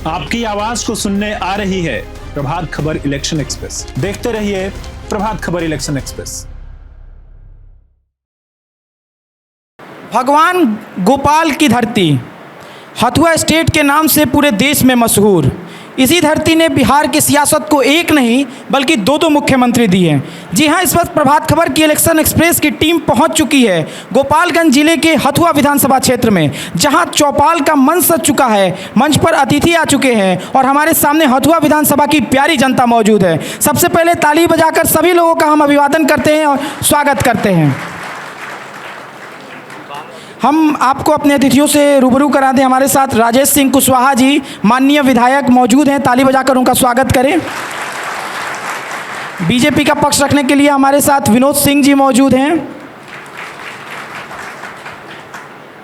आपकी आवाज को सुनने आ रही है प्रभात खबर इलेक्शन एक्सप्रेस। देखते रहिए प्रभात खबर इलेक्शन एक्सप्रेस। भगवान गोपाल की धरती हथुआ स्टेट के नाम से पूरे देश में मशहूर। इसी धरती ने बिहार की सियासत को एक नहीं बल्कि दो मुख्यमंत्री दिए हैं। जी हाँ, इस वक्त प्रभात खबर की इलेक्शन एक्सप्रेस की टीम पहुंच चुकी है गोपालगंज जिले के हथुआ विधानसभा क्षेत्र में, जहां चौपाल का मंच सज चुका है। मंच पर अतिथि आ चुके हैं और हमारे सामने हथुआ विधानसभा की प्यारी जनता मौजूद है। सबसे पहले ताली बजाकर सभी लोगों का हम अभिवादन करते हैं और स्वागत करते हैं। हम आपको अपने अतिथियों से रूबरू करा दें। हमारे साथ राजेश सिंह कुशवाहा जी माननीय विधायक मौजूद हैं, ताली बजाकर उनका स्वागत करें। बीजेपी का पक्ष रखने के लिए हमारे साथ विनोद सिंह जी मौजूद हैं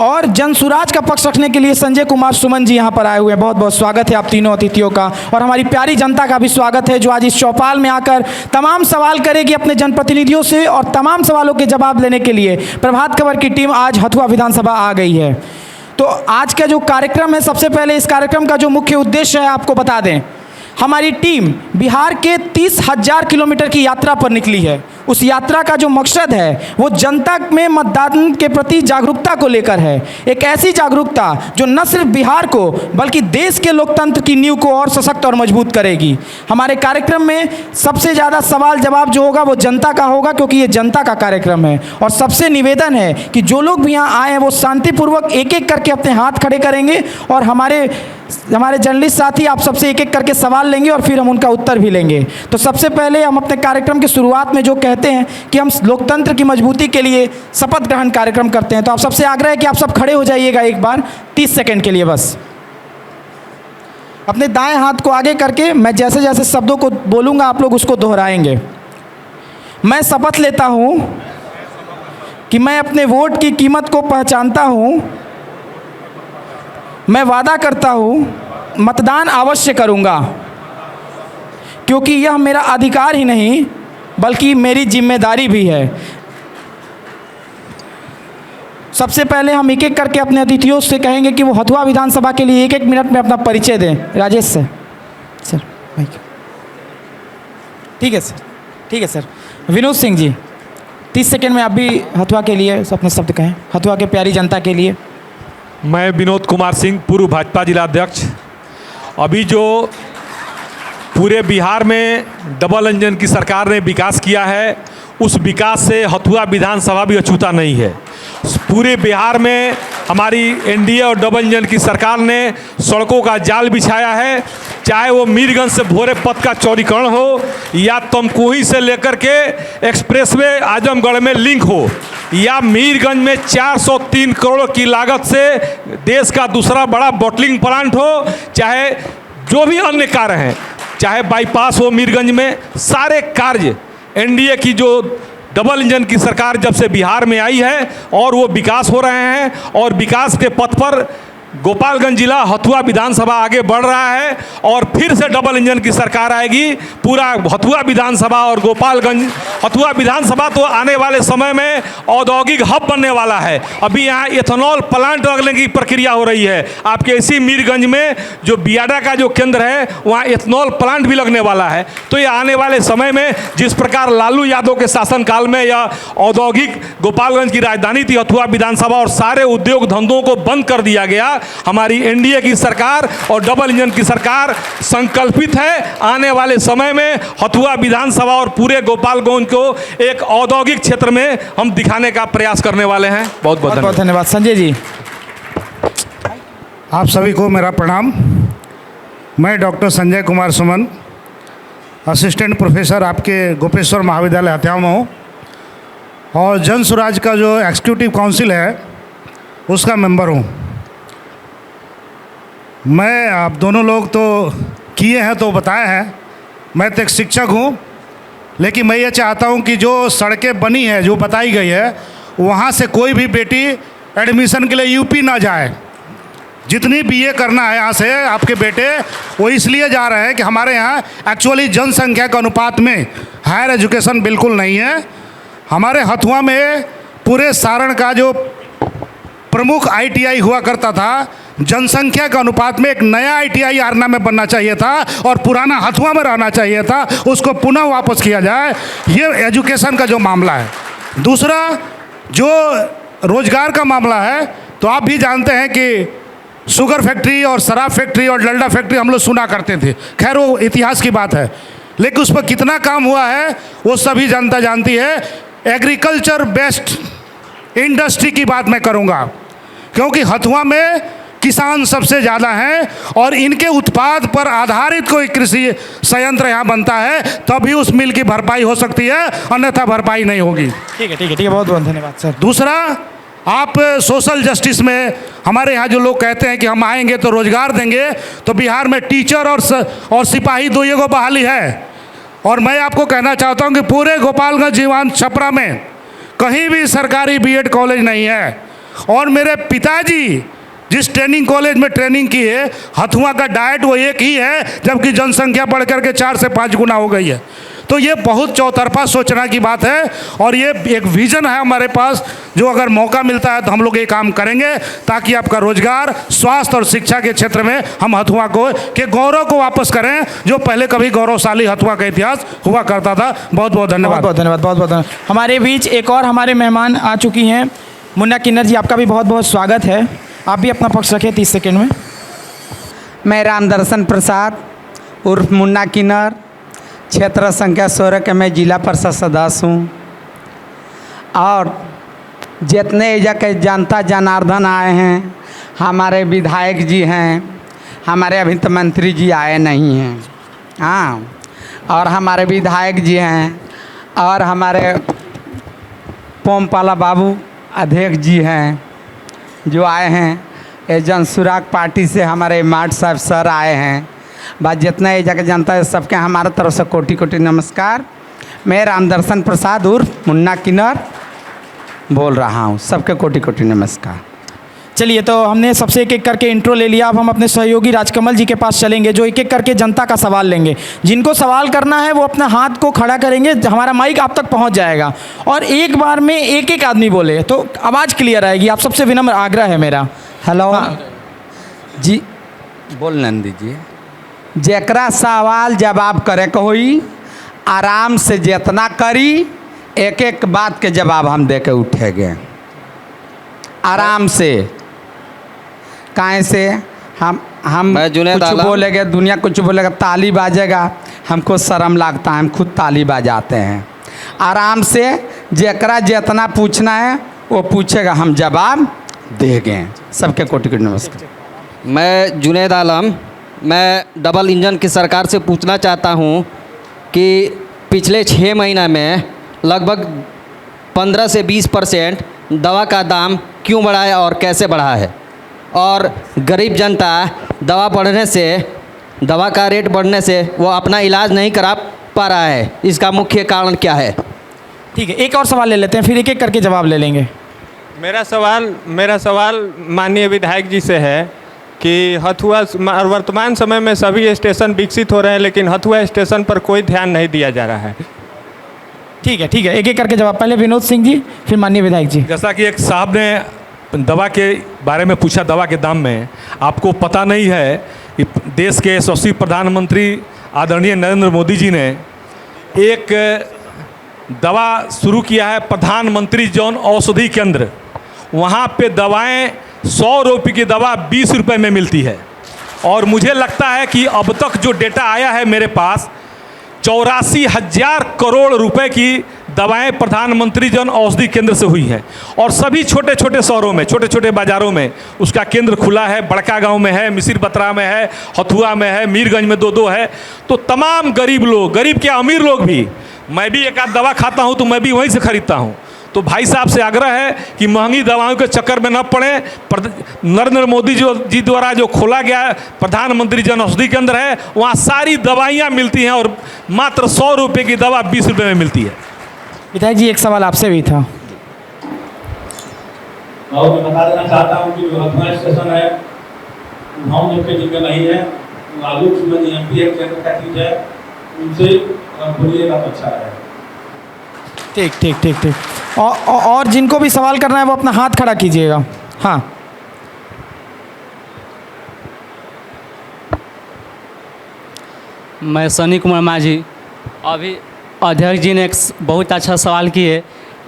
और जनसुराज का पक्ष रखने के लिए संजय कुमार सुमन जी यहाँ पर आए हुए हैं। बहुत बहुत स्वागत है आप तीनों अतिथियों का और हमारी प्यारी जनता का भी स्वागत है जो आज इस चौपाल में आकर तमाम सवाल करेगी अपने जनप्रतिनिधियों से और तमाम सवालों के जवाब लेने के लिए प्रभात खबर की टीम आज हथुआ विधानसभा आ गई है। तो आज का जो कार्यक्रम है, सबसे पहले इस कार्यक्रम का जो मुख्य उद्देश्य है आपको बता दें। हमारी टीम बिहार के 30,000 किलोमीटर की यात्रा पर निकली है। उस यात्रा का जो मकसद है वो जनता में मतदान के प्रति जागरूकता को लेकर है। एक ऐसी जागरूकता जो न सिर्फ बिहार को बल्कि देश के लोकतंत्र की नींव को और सशक्त और मजबूत करेगी। हमारे कार्यक्रम में सबसे ज़्यादा सवाल जवाब जो होगा वो जनता का होगा, क्योंकि ये जनता का कार्यक्रम है। और सबसे निवेदन है कि जो लोग भी यहाँ आए हैं वो शांतिपूर्वक एक एक करके अपने हाथ खड़े करेंगे और हमारे जर्नलिस्ट साथी आप सबसे एक एक करके सवाल लेंगे और फिर हम उनका उत्तर भी लेंगे। तो सबसे पहले हम अपने कार्यक्रम की शुरुआत में जो कहते हैं कि हम लोकतंत्र की मजबूती के लिए शपथ ग्रहण कार्यक्रम करते हैं। तो आप सबसे आग्रह है कि आप सब खड़े हो जाइएगा एक बार 30 सेकंड के लिए बस। अपने दाएं हाथ को आगे करके मैं जैसे जैसे शब्दों को बोलूँगा आप लोग उसको दोहराएंगे। मैं शपथ लेता हूँ कि मैं अपने वोट की कीमत को पहचानता हूँ। मैं वादा करता हूँ मतदान अवश्य करूँगा, क्योंकि यह मेरा अधिकार ही नहीं बल्कि मेरी जिम्मेदारी भी है। सबसे पहले हम एक एक करके अपने अतिथियों से कहेंगे कि वो हथुआ विधानसभा के लिए एक एक मिनट में अपना परिचय दें। राजेश सर भाई ठीक है सर, ठीक है सर। विनोद सिंह जी 30 सेकंड में आप भी हथुआ के लिए अपने शब्द कहें, हथुआ के प्यारी जनता के लिए। मैं विनोद कुमार सिंह, पूर्व भाजपा जिला अध्यक्ष। अभी जो पूरे बिहार में डबल इंजन की सरकार ने विकास किया है, उस विकास से हथुआ विधानसभा भी अछूता नहीं है। पूरे बिहार में हमारी एनडीए और डबल इंजन की सरकार ने सड़कों का जाल बिछाया है, चाहे वो मीरगंज से भोरे पथ का चौड़ीकरण हो या तमकुही से लेकर के एक्सप्रेसवे आजमगढ़ में लिंक हो या मीरगंज में 403 करोड़ की लागत से देश का दूसरा बड़ा बॉटलिंग प्लांट हो, चाहे जो भी अन्य कार्य हैं, चाहे बाईपास हो मीरगंज में, सारे कार्य एनडीए की जो डबल इंजन की सरकार जब से बिहार में आई है और वो विकास हो रहे हैं और विकास के पथ पर गोपालगंज जिला हथुआ विधानसभा आगे बढ़ रहा है और फिर से डबल इंजन की सरकार आएगी। पूरा हथुआ विधानसभा और गोपालगंज हथुआ विधानसभा तो आने वाले समय में औद्योगिक हब बनने वाला है। अभी यहाँ एथेनॉल प्लांट लगने की प्रक्रिया हो रही है। आपके इसी मीरगंज में जो बियाडा का जो केंद्र है वहाँ एथेनॉल प्लांट भी लगने वाला है। तो ये आने वाले समय में जिस प्रकार लालू यादव के शासनकाल में यह औद्योगिक गोपालगंज की राजधानी थी हथुआ विधानसभा और सारे उद्योग धंधों को बंद कर दिया गया, हमारी एनडीए की सरकार और डबल इंजन की सरकार संकल्पित है आने वाले समय में हथुआ विधानसभा और पूरे गोपालगंज को एक औद्योगिक क्षेत्र में हम दिखाने का प्रयास करने वाले हैं। बहुत बहुत धन्यवाद। संजय जी, आप सभी को मेरा प्रणाम। मैं doctor Sanjay Kumar Suman, assistant professor आपके गोपेश्वर महाविद्यालय हथिया में हूँ और जन स्वराज का जो एग्जीक्यूटिव काउंसिल है उसका मेंबर हूँ। मैं आप दोनों लोग तो किए हैं तो बताए हैं, मैं तो एक शिक्षक हूँ, लेकिन मैं ये चाहता हूँ कि जो सड़कें बनी है जो बताई गई है वहाँ से कोई भी बेटी एडमिशन के लिए यूपी ना जाए। जितनी बीए करना है यहाँ से आपके बेटे वो इसलिए जा रहे हैं कि हमारे यहाँ एक्चुअली जनसंख्या के अनुपात में हायर एजुकेशन बिल्कुल नहीं है। हमारे हथुआ में पूरे सारण का जो प्रमुख आईटीआई हुआ करता था जनसंख्या के अनुपात में एक नया ITI आरना में बनना चाहिए था और पुराना हथुआ में रहना चाहिए था, उसको पुनः वापस किया जाए। ये एजुकेशन का जो मामला है। दूसरा जो रोजगार का मामला है, तो आप भी जानते हैं कि शुगर फैक्ट्री और शराब फैक्ट्री और डलडा फैक्ट्री हम लोग सुना करते थे, खैर वो इतिहास की बात है, लेकिन उस पर कितना काम हुआ है वो सभी जनता जानती है। एग्रीकल्चर बेस्ड इंडस्ट्री की बात मैं करूंगा, क्योंकि हथुआ में किसान सबसे ज़्यादा हैं और इनके उत्पाद पर आधारित कोई कृषि संयंत्र यहाँ बनता है तभी उस मिल की भरपाई हो सकती है, अन्यथा भरपाई नहीं होगी। ठीक है ठीक है ठीक है, बहुत बहुत धन्यवाद सर। दूसरा, आप सोशल जस्टिस में हमारे यहाँ जो लोग कहते हैं कि हम आएंगे तो रोजगार देंगे, तो बिहार में टीचर और सिपाही दो को बहाली है। और मैं आपको कहना चाहता हूँ कि पूरे गोपालगंज जीवान छपरा में कहीं भी सरकारी BEd कॉलेज नहीं है। और मेरे पिताजी जिस ट्रेनिंग कॉलेज में ट्रेनिंग की है, हथुआ का डाइट वो एक ही है, जबकि जनसंख्या बढ़ करके 4 से 5 गुना हो गई है। तो ये बहुत चौतरफा सोचना की बात है और ये एक विज़न है हमारे पास, जो अगर मौका मिलता है तो हम लोग ये काम करेंगे ताकि आपका रोजगार, स्वास्थ्य और शिक्षा के क्षेत्र में हम हथुआ के गौरव को वापस करें, जो पहले कभी गौरवशाली हथुआ का इतिहास हुआ करता था। बहुत बहुत धन्यवाद। बहुत धन्यवाद, बहुत बहुत धन्यवाद। हमारे बीच एक और हमारे मेहमान आ चुकी हैं, मुन्ना किन्नर जी, आपका भी बहुत बहुत स्वागत है। आप भी अपना पक्ष रखें 30 सेकेंड में। मैं रामदर्शन प्रसाद उर्फ मुन्ना किन्नर, क्षेत्र संख्या 16 के मैं जिला परिषद सदस्य हूँ। और जितने एजा के जनता जनार्दन आए हैं, हमारे विधायक जी हैं, हमारे अभी तो मंत्री जी आए नहीं हैं, हाँ, और हमारे विधायक जी हैं, और हमारे पोमपाला बाबू अध्यक्ष जी हैं जो आए हैं। ये जनसुराग पार्टी से हमारे माट साहब सर आए हैं। बात जितना ये जगह जनता है सबके हमारे तरफ से कोटि कोटि नमस्कार। मैं रामदर्शन प्रसाद उर्फ मुन्ना किन्नर बोल रहा हूँ, सबके कोटि कोटि नमस्कार। चलिए, तो हमने सबसे एक एक करके इंट्रो ले लिया। अब हम अपने सहयोगी राजकमल जी के पास चलेंगे, जो एक एक करके जनता का सवाल लेंगे। जिनको सवाल करना है वो अपना हाथ को खड़ा करेंगे, हमारा माइक आप तक पहुंच जाएगा और एक बार में एक एक आदमी बोले तो आवाज़ क्लियर आएगी। आप सबसे विनम्र आग्रह है मेरा। हेलो, हाँ। जी बोल नंदी जी। जेकरा सवाल जवाब करे को होई, आराम से जितना करी, एक एक बात के जवाब हम दे के उठेंगे आराम से। काहे से हम कुछ बोलेंगे, दुनिया कुछ बोलेगा, ताली बाजेगा, हमको शर्म लगता है, हम खुद ताली बजाते हैं। आराम से जेकरा जितना पूछना है वो पूछेगा, हम जवाब देंगे। सबके कोटि कोटि नमस्कार। मैं जुनेद आलम, मैं डबल इंजन की सरकार से पूछना चाहता हूं कि पिछले 6 महीना में लगभग 15 से 20% दवा का दाम क्यों बढ़ा है और कैसे बढ़ा है, और गरीब जनता दवा का रेट बढ़ने से वो अपना इलाज नहीं करा पा रहा है, इसका मुख्य कारण क्या है? ठीक है, एक और सवाल ले लेते हैं, फिर एक एक करके जवाब ले लेंगे। मेरा सवाल माननीय विधायक जी से है कि हथुआ वर्तमान समय में सभी स्टेशन विकसित हो रहे हैं, लेकिन हथुआ स्टेशन पर कोई ध्यान नहीं दिया जा रहा है। ठीक है, एक एक करके जवाब। पहले विनोद सिंह जी, फिर माननीय विधायक जी। जैसा कि एक साहब ने दवा के बारे में पूछा, दवा के दाम में आपको पता नहीं है कि देश के यशस्वी प्रधानमंत्री आदरणीय नरेंद्र मोदी जी ने एक दवा शुरू किया है, प्रधानमंत्री जन औषधि केंद्र। वहाँ पे दवाएं 100 रुपये की दवा 20 रुपये में मिलती है। और मुझे लगता है कि अब तक जो डेटा आया है मेरे पास, 84,000 करोड़ रुपए की दवाएं प्रधानमंत्री जन औषधि केंद्र से हुई हैं। और सभी छोटे छोटे शहरों में, छोटे छोटे बाज़ारों में उसका केंद्र खुला है। बड़का गांव में है, मिसिर बतरा में है, हथुआ में है, मीरगंज में 2 है। तो तमाम गरीब लोग, गरीब क्या अमीर लोग भी, मैं भी एक आध दवा खाता हूं तो मैं भी वहीं से खरीदता हूं। तो भाई साहब से आग्रह है कि महंगी दवाओं के चक्कर में न पड़े। नरेंद्र मोदी जी द्वारा जो खोला गया प्रधानमंत्री जन औषधि केंद्र है, वहाँ सारी दवाइयाँ मिलती हैं और मात्र 100 रुपये की दवा 20 रुपये में मिलती है। विधायक जी, एक सवाल आपसे भी था। और मैं बता देना चाहता हूँ कि जो हथुआ स्टेशन है हम लोग के जिम्मे नहीं है, आलोक सुमन जी MP एक केंद्र का चीज़ है, उनसे बोलिएगा तो अच्छा है। ठीक। और जिनको भी सवाल करना है वो अपना हाथ खड़ा कीजिएगा। हाँ, मैं सनी कुमार माझी। अभी अध्यक्ष जी ने एक बहुत अच्छा सवाल किए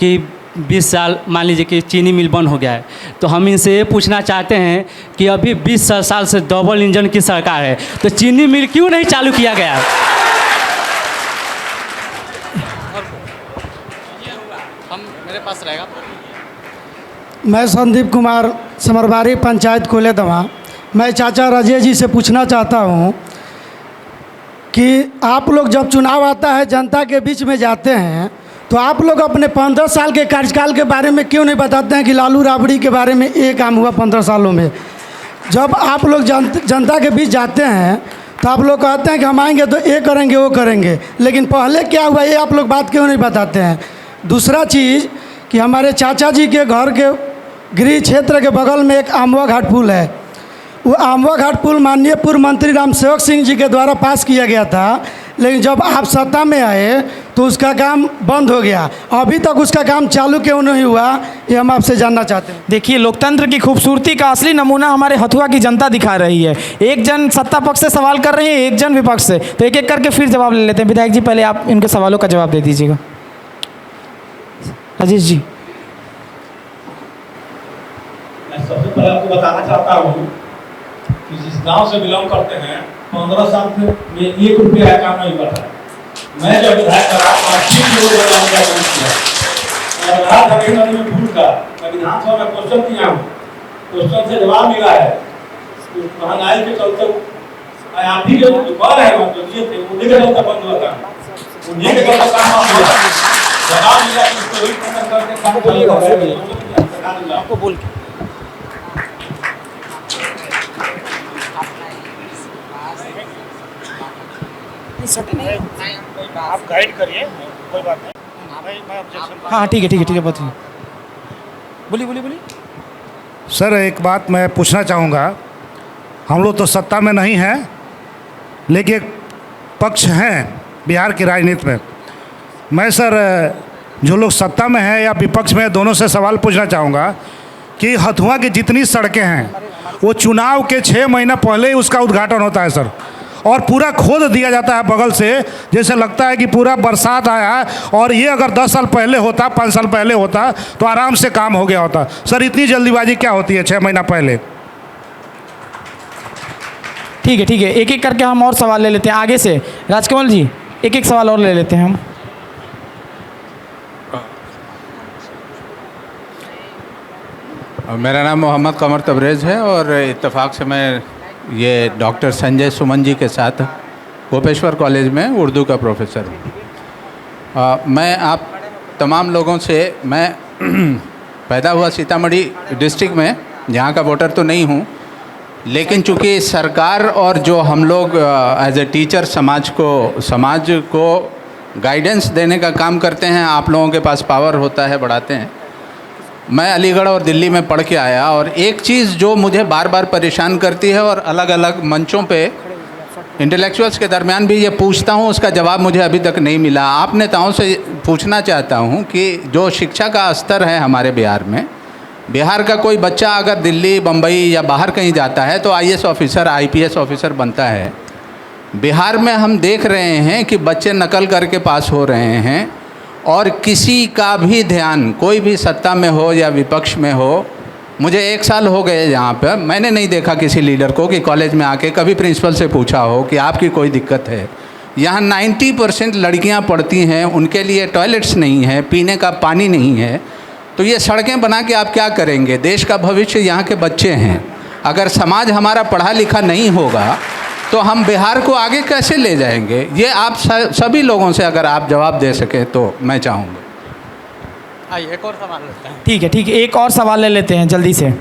कि 20 साल मान लीजिए कि चीनी मिल बंद हो गया है, तो हम इनसे ये पूछना चाहते हैं कि अभी 20 साल से डबल इंजन की सरकार है, तो चीनी मिल क्यों नहीं चालू किया गया है? मेरे पास रहेगा। मैं संदीप कुमार समरबारी पंचायत कोलेदवा। मैं चाचा राजेश जी से पूछना चाहता हूँ कि आप लोग जब चुनाव आता है जनता के बीच में जाते हैं तो आप लोग अपने 15 साल के कार्यकाल के बारे में क्यों नहीं बताते हैं कि लालू राबड़ी के बारे में ये काम हुआ 15 सालों में। जब आप लोग जनता के बीच जाते हैं तो आप लोग कहते हैं कि हम आएंगे तो ये करेंगे वो करेंगे, लेकिन पहले क्या हुआ ये आप लोग बात क्यों नहीं बताते हैं। दूसरा चीज़ कि हमारे चाचा जी के घर के गृह क्षेत्र के बगल में एक आमवा घाट पुल है। वो आमवा घाट पुल माननीय पूर्व मंत्री राम सेवक सिंह जी के द्वारा पास किया गया था, लेकिन जब आप सत्ता में आए तो उसका काम बंद हो गया। अभी तक उसका काम चालू क्यों नहीं हुआ ये हम आपसे जानना चाहते हैं। देखिए, लोकतंत्र की खूबसूरती का असली नमूना हमारे हथुआ की जनता दिखा रही है। एक जन सत्ता पक्ष से सवाल कर रहे हैं, एक जन विपक्ष से, तो एक एक करके फिर जवाब ले लेते हैं। विधायक जी, पहले आप इनके सवालों का जवाब दे दीजिएगा। राजेश जी। मैं सबसे पहले आपको बताना चाहता हूँ कि जिस गांव से बिलोंग करते हैं 15 साल में 1 रुपया का काम नहीं करता। मैं जब विधायक रहा में भूल का मैं विधानसभा में क्वेश्चन किया हूँ, क्वेश्चन से जवाब मिला है। महंगाई के चलते आप ही जो कह रहे हैं जो दिए थे उन्हीं के चलते बंद हुआ था, उन्हीं के चलते काम हुआ। जवाब मिला कि उसको ही खत्म करके काम बोलिए आपको बोल के आप गाइड करिए, कोई बात नहीं। हाँ ठीक है बताइए, बोलिए। सर एक बात मैं पूछना चाहूँगा। हम लोग तो सत्ता में नहीं हैं, लेकिन एक पक्ष हैं बिहार की राजनीति में। मैं सर जो लोग सत्ता में हैं या विपक्ष में, दोनों से सवाल पूछना चाहूँगा कि हथुआ की जितनी सड़कें हैं वो चुनाव के 6 महीना पहले ही उसका उद्घाटन होता है सर, और पूरा खोद दिया जाता है बगल से, जैसे लगता है कि पूरा बरसात आया है। और ये अगर 10 साल पहले होता, 5 साल पहले होता तो आराम से काम हो गया होता। सर इतनी जल्दीबाजी क्या होती है 6 महीना पहले? ठीक है, एक एक करके हम और सवाल ले लेते हैं आगे से। राजकमल जी, एक एक सवाल और ले लेते हैं हम। मेरा नाम मोहम्मद कमर तबरेज़ है और इत्तेफाक से मैं ये डॉक्टर संजय सुमन जी के साथ गोपेश्वर कॉलेज में उर्दू का प्रोफेसर हूँ। मैं आप तमाम लोगों से, मैं पैदा हुआ सीतामढ़ी डिस्ट्रिक्ट में, यहाँ का वोटर तो नहीं हूँ, लेकिन चूँकि सरकार और जो हम लोग एज ए टीचर समाज को गाइडेंस देने का काम करते हैं, आप लोगों के पास पावर होता है, बढ़ाते हैं। मैं अलीगढ़ और दिल्ली में पढ़ के आया और एक चीज़ जो मुझे बार बार परेशान करती है और अलग अलग मंचों पे इंटेलेक्चुअल्स के दरमियान भी ये पूछता हूँ, उसका जवाब मुझे अभी तक नहीं मिला। आप नेताओं से पूछना चाहता हूँ कि जो शिक्षा का स्तर है हमारे बिहार में, बिहार का कोई बच्चा अगर दिल्ली, बम्बई या बाहर कहीं जाता है तो IAS ऑफिसर, IPS ऑफिसर बनता है। बिहार में हम देख रहे हैं कि बच्चे नकल करके पास हो रहे हैं और किसी का भी ध्यान, कोई भी सत्ता में हो या विपक्ष में हो, मुझे 1 साल हो गए यहाँ पर, मैंने नहीं देखा किसी लीडर को कि कॉलेज में आके कभी प्रिंसिपल से पूछा हो कि आपकी कोई दिक्कत है। यहाँ 90% लड़कियाँ पढ़ती हैं, उनके लिए टॉयलेट्स नहीं है, पीने का पानी नहीं है, तो ये सड़कें बना के आप क्या करेंगे? देश का भविष्य यहाँ के बच्चे हैं। अगर समाज हमारा पढ़ा लिखा नहीं होगा तो हम बिहार को आगे कैसे ले जाएंगे? ये आप सभी लोगों से अगर आप जवाब दे सकें तो मैं चाहूँगा। एक और सवाल लेते हैं। ठीक है, एक और सवाल ले लेते हैं जल्दी से।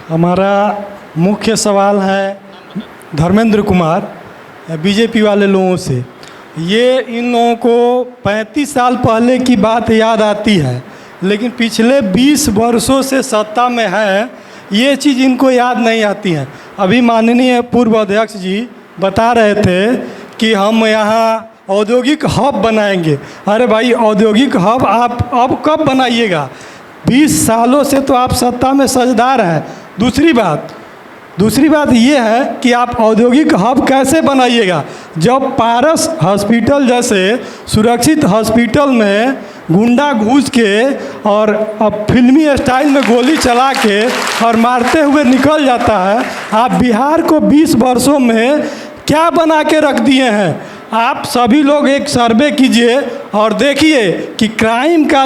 हमारा मुख्य सवाल है धर्मेंद्र कुमार, बीजेपी वाले लोगों से। ये इन लोगों को 35 साल पहले की बात याद आती है, लेकिन पिछले 20 वर्षों से सत्ता में है, ये चीज़ इनको याद नहीं आती है। अभी माननीय पूर्व अध्यक्ष जी बता रहे थे कि हम यहाँ औद्योगिक हब बनाएंगे। अरे भाई, औद्योगिक हब आप अब कब बनाइएगा? 20 सालों से तो आप सत्ता में साझेदार हैं। दूसरी बात, दूसरी बात ये है कि आप औद्योगिक हब कैसे बनाइएगा जब पारस हॉस्पिटल जैसे सुरक्षित हॉस्पिटल में गुंडा घुस के और अब फिल्मी स्टाइल में गोली चला के और मारते हुए निकल जाता है। आप बिहार को 20 वर्षों में क्या बना के रख दिए हैं। आप सभी लोग एक सर्वे कीजिए और देखिए कि क्राइम का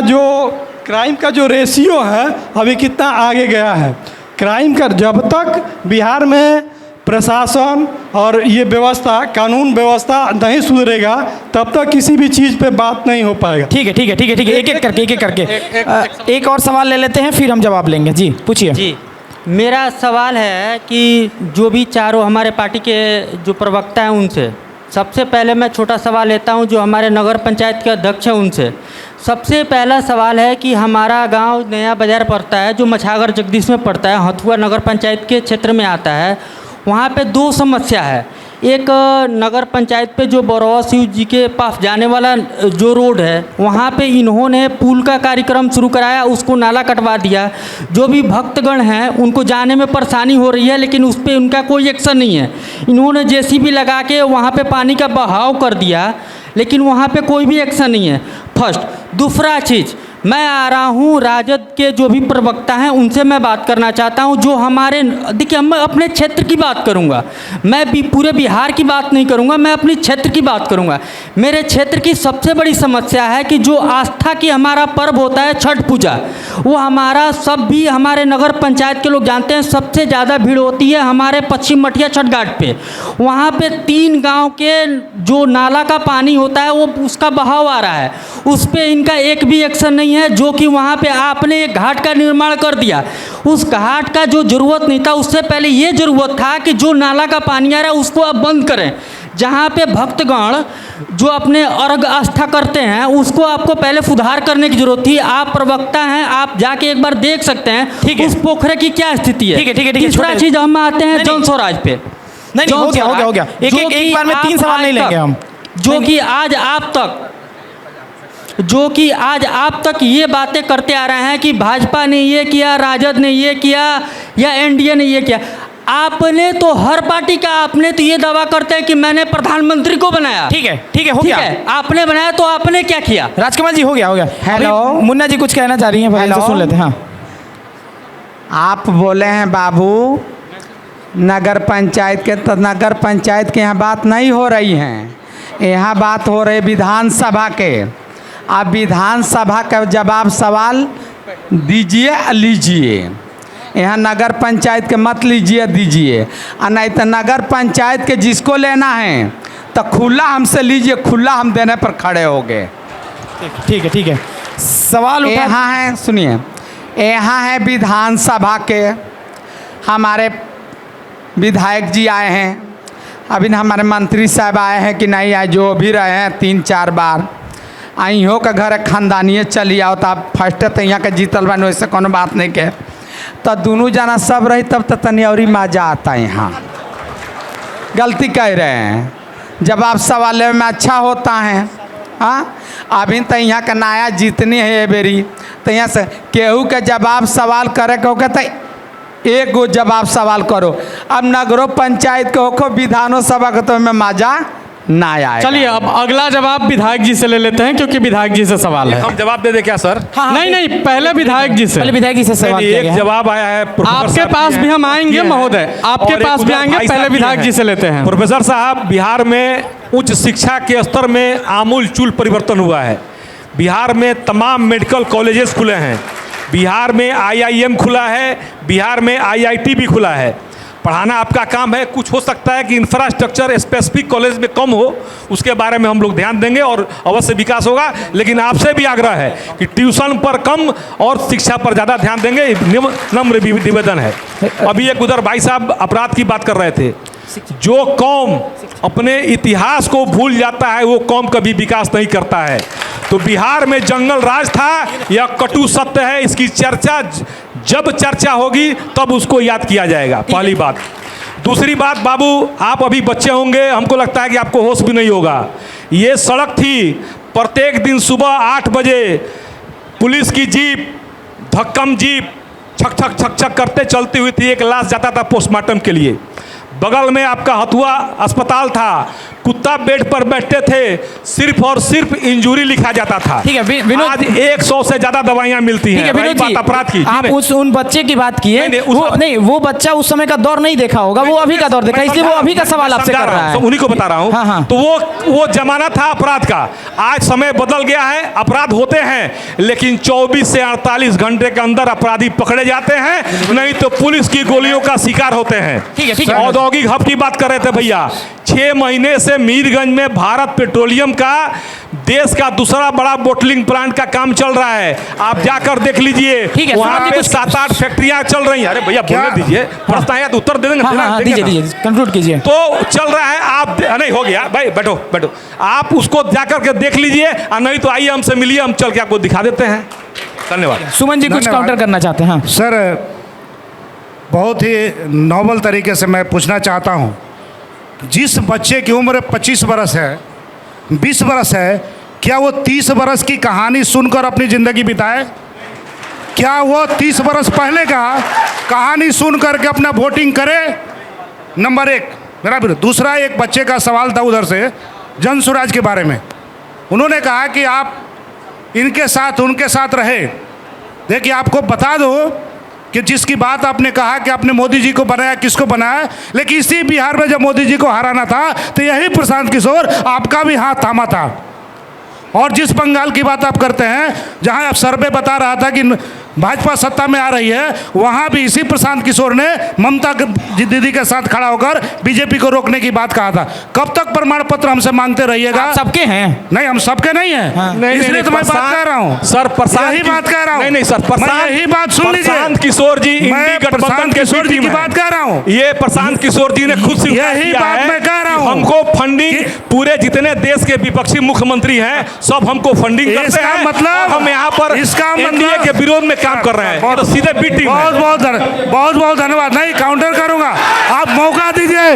जो रेशियो है अभी कितना आगे गया है। क्राइम का जब तक बिहार में प्रशासन और ये व्यवस्था कानून व्यवस्था नहीं सुधरेगा तब तक किसी भी चीज़ पे बात नहीं हो पाएगा। ठीक है एक एक करके एक और सवाल ले लेते हैं फिर हम जवाब लेंगे। जी पूछिए। जी मेरा सवाल है कि जो भी चारों हमारे पार्टी के जो प्रवक्ता हैं उनसे सबसे पहले मैं छोटा सवाल लेता हूं जो हमारे नगर पंचायत के अध्यक्ष हैं उनसे। सबसे पहला सवाल है कि हमारा गांव नया बाज़ार पड़ता है जो मछागर जगदीश में पड़ता है, हथुआ नगर पंचायत के क्षेत्र में आता है। वहाँ पे दो समस्या है। एक नगर पंचायत पे जो बरौआ शिव जी के पास जाने वाला जो रोड है वहाँ पे इन्होंने पुल का कार्यक्रम शुरू कराया, उसको नाला कटवा दिया। जो भी भक्तगण हैं उनको जाने में परेशानी हो रही है लेकिन उस पर उनका कोई एक्शन नहीं है। इन्होंने जेसीबी लगा के वहाँ पे पानी का बहाव कर दिया लेकिन वहाँ पे कोई भी एक्शन नहीं है। फर्स्ट। दूसरा चीज़, मैं आ रहा हूँ राजद के जो भी प्रवक्ता हैं उनसे मैं बात करना चाहता हूँ जो हमारे, देखिए मैं अपने क्षेत्र की बात करूँगा, मैं भी पूरे बिहार की बात नहीं करूँगा, मैं अपने क्षेत्र की बात करूँगा। मेरे क्षेत्र की सबसे बड़ी समस्या है कि जो आस्था की हमारा पर्व होता है छठ पूजा, वो हमारा सब भी हमारे नगर पंचायत के लोग जानते हैं सबसे ज़्यादा भीड़ होती है हमारे पश्चिम मठिया छठ घाट पे। वहाँ पे 3 गाँव के जो नाला का पानी होता है वो उसका बहाव आ रहा है, उस पर इनका एक भी एक्शन नहीं है। जो कि वहाँ पे आपने एक घाट का निर्माण कर दिया, उस घाट का जो ज़रूरत नहीं था, उससे पहले ये ज़रूरत था कि जो नाला का पानी आ रहा है उसको आप बंद करें। जहाँ पे भक्तगण जो अपने अर्घ आस्था करते हैं उसको आपको पहले सुधार करने की जरूरत थी। आप प्रवक्ता हैं, आप जाके एक बार देख सकते हैं उस पोखरे की क्या स्थिति है। ठीक है। तीसरा चीज़ हम आते हैं जन स्वराज पे। नहीं हो गया एक बार में 3 सवाल नहीं लेंगे हम। जो कि आज आप तक ये बातें करते आ रहे हैं कि भाजपा ने ये किया, राजद ने ये किया या एनडीए ने ये किया। आपने तो हर पार्टी का, आपने तो ये दावा करते हैं कि मैंने प्रधानमंत्री को बनाया। ठीक है हो गया। आपने बनाया तो आपने क्या किया? राजकुमार जी हो गया। हेलो, मुन्ना जी कुछ कहना चाह रही हैं, पहले सुन लेते हैं। हाँ, आप बोले हैं बाबू नगर पंचायत के, तो नगर पंचायत के यहाँ बात नहीं हो रही है, यहाँ बात हो रही विधानसभा के। आप विधानसभा का जवाब सवाल दीजिए लीजिए, यहाँ नगर पंचायत के मत लीजिए दीजिए, और नहीं तो नगर पंचायत के जिसको लेना है तो खुला हमसे लीजिए, खुला हम देने पर खड़े हो गए। ठीक है। सवाल यहाँ है, सुनिए, यहाँ है विधानसभा के हमारे विधायक जी आए हैं, अभी हमारे मंत्री साहब आए हैं कि नहीं आए, जो भी रहे हैं 3-4 बार। अहियों का घर खानदानिए चली आओ तो आप फर्स्ट तो यहाँ के जीतल बन, वैसे कोनो बात नहीं के, तो दोनों जना सब रही तब तो तनी और मज़ा आता है। यहाँ गलती कह रहे हैं, जवाब सवाल में अच्छा होता है। हाँ, अभी तो यहाँ का नया जीतनी है ये बेरी, तो यहाँ से केहू के जवाब सवाल करे के तो एक गो जवाब सवाल करो। अब नगरों पंचायत के होको विधानों सभा के तो में मजा ना आए। चलिए अब अगला जवाब विधायक जी से ले लेते हैं क्योंकि विधायक जी से सवाल है। हम जवाब दे दें क्या सर? नहीं, पहले विधायक जी से। सवाल किया एक जवाब आया है आपके पास भी, हम आएंगे महोदय, आपके पास भी आएंगे, पहले विधायक जी से लेते हैं। प्रोफेसर साहब, बिहार में उच्च शिक्षा के स्तर में आमूल चूल परिवर्तन हुआ है। बिहार में तमाम मेडिकल कॉलेजेस खुले हैं, बिहार में IIM खुला है, बिहार में IIT भी खुला है। पढ़ाना आपका काम है। कुछ हो सकता है कि इंफ्रास्ट्रक्चर स्पेसिफिक कॉलेज में कम हो, उसके बारे में हम लोग ध्यान देंगे और अवश्य विकास होगा, लेकिन आपसे भी आग्रह है कि ट्यूशन पर कम और शिक्षा पर ज़्यादा ध्यान देंगे, नम्र निवेदन है। अभी एक उधर भाई साहब अपराध की बात कर रहे थे। जो कौम अपने इतिहास को भूल जाता है वो कौम कभी विकास नहीं करता है। तो बिहार में जंगल राज था, यह कटु सत्य है। इसकी चर्चा जब चर्चा होगी तब उसको याद किया जाएगा, पहली बात। दूसरी बात, बाबू आप अभी बच्चे होंगे, हमको लगता है कि आपको होश भी नहीं होगा। ये सड़क थी, प्रत्येक दिन सुबह 8 बजे पुलिस की जीप, धक्कम जीप, छक छक छक छक करते चलती हुई थी, एक लाश जाता था पोस्टमार्टम के लिए। बगल में आपका हथुआ अस्पताल था, कुत्ता बेड पर बैठते थे, सिर्फ और सिर्फ इंजरी लिखा जाता था। ठीक है विनोद, आज 100 से ज्यादा दवाइयां मिलती हैं। विनोद जी, अपराध की आप उन बच्चे की बात किए, वो बच्चा उस समय का दौर नहीं देखा होगा, वो अभी का दौर देखा, इसलिए वो अभी का सवाल आपसे कर रहा है। उन्हीं को बता रहा हूँ। हाँ, हाँ। तो वो जमाना था अपराध का। आज समय बदल गया है, अपराध होते हैं लेकिन 24 से 48 घंटे के अंदर अपराधी पकड़े जाते हैं, नहीं तो पुलिस की गोलियों का शिकार होते हैं। ठीक है। औद्योगिक हब की बात कर रहे थे भैया, 6 महीने से मीरगंज में भारत पेट्रोलियम का देश का दूसरा बड़ा बोटलिंग प्लांट का काम चल रहा है। आप जाकर देख लीजिए, वहाँ पे 7-8 फैक्ट्रियां चल रही हैं। अरे भैया बोलने दीजिए, प्रश्न आया तो उत्तर दे देंगे। दीजिए कंक्लूड कीजिए। तो चल रहा है, आप नहीं हो गया भाई, बैठो आप उसको जाकर के देख लीजिए, और नहीं तो आइए हमसे मिलिए, हम चल के आपको दिखा देते हैं। धन्यवाद। सुमन जी कुछ काउंटर करना चाहते हैं? हाँ सर, बहुत ही नॉवल तरीके से मैं पूछना चाहता हूँ, जिस बच्चे की उम्र 25 बरस है, 20 बरस है, क्या वो 30 बरस की कहानी सुनकर अपनी ज़िंदगी बिताए? क्या वो 30 बरस पहले का कहानी सुन करके अपना वोटिंग करे? नंबर 1 मेरा भी। दूसरा, एक बच्चे का सवाल था उधर से जन स्वराज के बारे में। उन्होंने कहा कि आप इनके साथ उनके साथ रहे। देखिए, आपको बता दो कि जिसकी बात आपने कहा कि आपने मोदी जी को बनाया, किसको बनाया, लेकिन इसी बिहार में जब मोदी जी को हराना था तो यही प्रशांत किशोर आपका भी हाथ थामा था। और जिस बंगाल की बात आप करते हैं, जहां आप सर्वे बता रहा था कि भाजपा सत्ता में आ रही है, वहां भी इसी प्रशांत किशोर ने ममता दीदी के साथ खड़ा होकर बीजेपी को रोकने की बात कहा था। कब तक प्रमाण पत्र हमसे मांगते रहिएगा? आप सबके हैं? नहीं, हम सबके नहीं हैं। हाँ। इसलिए तो मैं बात कर रहा हूँ सर, प्रशांत यही बात कह रहा हूँ। नहीं सर, यही बात सुन लीजिए। प्रशांत किशोर जी मैं प्रशांत किशोर जी की बात कर रहा हूँ। ये प्रशांत किशोर जी ने खुद से यही बात मैं कह रहा हूँ। हमको फंडिंग, पूरे जितने देश के विपक्षी मुख्यमंत्री हैं सब हमको फंडिंग करते हैं, मतलब हम यहाँ पर एनडीए के विरोध में काम कर रहे हैं। सीधे बीटिंग। बहुत धन्यवाद। नहीं, काउंटर करूंगा, आप मौका दीजिए,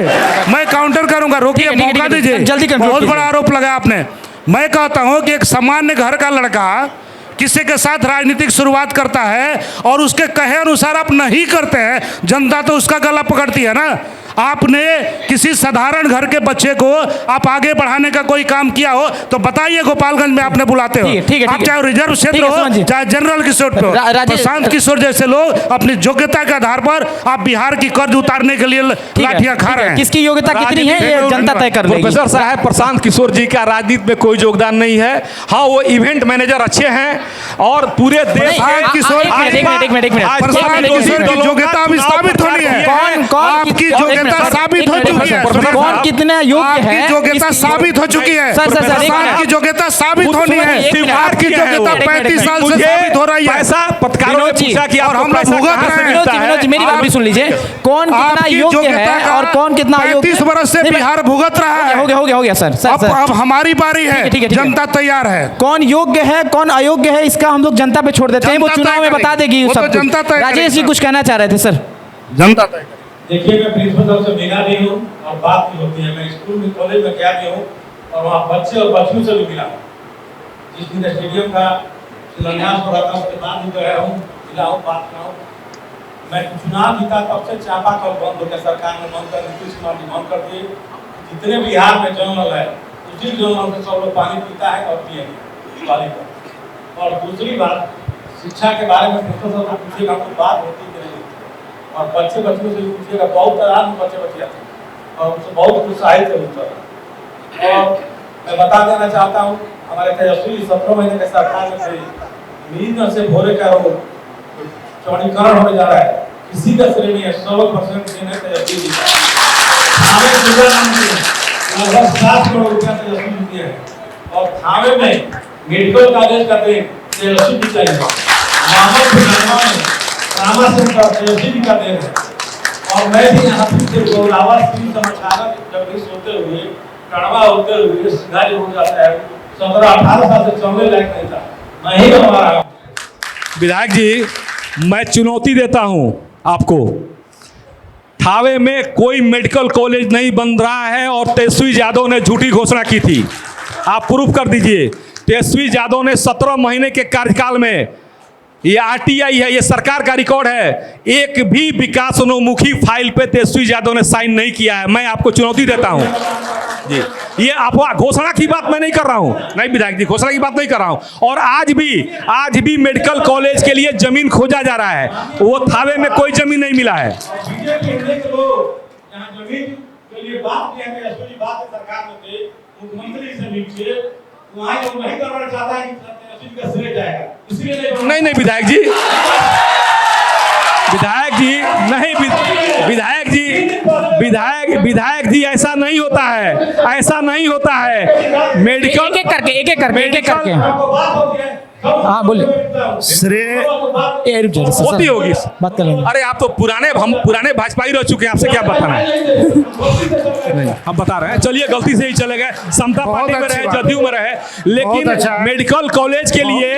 मैं काउंटर करूंगा। रोकिए, मौका दीजिए। जल्दी बहुत बड़ा आरोप लगाया आपने। मैं कहता हूं कि एक सामान्य घर का लड़का किसी के साथ राजनीतिक शुरुआत करता है और उसके कहे अनुसार आप नहीं करते हैं, जनता तो उसका गला पकड़ती है ना। आपने किसी साधारण घर के बच्चे को आप आगे बढ़ाने का कोई काम किया हो तो बताइए। गोपालगंज में आपने बुलाते हो, आप चाहे रिजर्व क्षेत्र हो चाहे जनरल किशोर हो, प्रशांत किशोर जैसे लोग अपनी योग्यता के आधार पर आप बिहार की कर्ज उतारने के लिए लाठियां खा रहे हैं। किसकी योग्यता कितनी है ये जनता तय कर लेगी। प्रोफेसर साहब, प्रशांत किशोर जी का राजनीति में कोई योगदान नहीं है। हाँ, वो इवेंट मैनेजर अच्छे हैं और पूरे देश योग्यता अभी साबित होनी है। आपकी योग्यता साबित हो चुकी है। कौन कितना योग्य है, योग्यता साबित हो चुकी है। आपकी योग्यता साबित होनी है। आपकी योग्यता 35 साल से साबित हो रही है। ऐसा पत्रकारों ने पूछा कि और हम लोग भुगत रहे हैं। विनोद जी मेरी बात भी सुन लीजिए, कौन कितना योग्य है और कौन कितना अयोग्य। 35 वर्ष से बिहार भुगत रहा है। हो गया सर। अब हमारी बारी है, जनता तैयार है। कौन योग्य है कौन अयोग्य है इसका हम लोग जनता पे छोड़ देते हैं, वो चुनाव में बता देगी। राजेश जी कुछ कहना चाह रहे थे सर। जनता देखिए, मैं प्रिंसिपल साहब से मिला नहीं हूँ और बात भी होती है। मैं स्कूल में, कॉलेज में गया भी हूँ और वहाँ बच्चे और बच्चियों से भी मिला हूँ। जिस दिन स्टेडियम का शिलान्यास हो रहा था उसके बाद भी गया हूँ, मिला हूँ, बात करा हूँ। मैं चुनाव जीता तब से चापाकल बंद हो गया, सरकार ने बंद कर, नीतीश कुमार ने बंद कर दिए। जितने बिहार में जंगल है उसी जंगल से सब लोग पानी पीता है और पिएंगे। और दूसरी बात, शिक्षा के बारे में प्रिंसिपल साहब से पूछिएगा, कोई बात होती है नहीं। और बच्चे बच्चियों से पूछिएगा, बहुत तादाद में बच्चे बच्चियाँ थे और उनसे बहुत उत्साहित थे उत्तर। और मैं बता देना चाहता हूँ, हमारे तेजस्वी 17 महीने के सरकार में थे, मीरगंज से भोरे का रोड चौड़ीकरण होने जा रहा है, किसी का श्रेय नहीं है, 100% देन है तेजस्वी जी का। लगभग 7 करोड़ रुपया तेजस्वी जी दिए हैं और थावे में मेडिकल कॉलेज का देन तेजस्वी जी का है। तेजस्वी जी का देन है। और मैं भी यहाँ से गौरावा समाचार जब भी सोते हुए कड़वा होते हुए सिंगारी हो जाता है, 17-18 साल से चलने लायक नहीं था, मैं ही हमारा। विधायक जी, मैं चुनौती देता हूं आपको, थावे में कोई मेडिकल कॉलेज नहीं बन रहा है और तेजस्वी यादव ने झूठी घोषणा की थी। आप प्रूफ कर दीजिए। तेजस्वी यादव ने 17 महीने के कार्यकाल में ये आरटीआई है, ये सरकार का रिकॉर्ड है। एक भी विकासोन्मुखी फाइल पे तेजस्वी यादव ने साइन नहीं किया है। मैं आपको चुनौती देता हूं जी। ये अफवाह, घोषणा की बात मैं नहीं कर रहा हूं, नहीं विधायक जी, घोषणा की बात नहीं कर रहा हूं। और आज भी मेडिकल कॉलेज के लिए जमीन खोजा जा रहा है, वो थावे में कोई जमीन नहीं मिला है। नहीं विधायक जी, विधायक जी ऐसा नहीं होता है, ऐसा नहीं होता है। मेडिकल एक एक करके हाँ बोलिए। श्रेय होती होगी, बात कर लेंगे। अरे आप तो हम पुराने भाजपाई रह चुके हैं, आपसे क्या बताना है। हम बता रहे हैं, चलिए गलती से ही चले गए, समता पार्टी में रहे, जदयू में रहे, लेकिन मेडिकल कॉलेज के लिए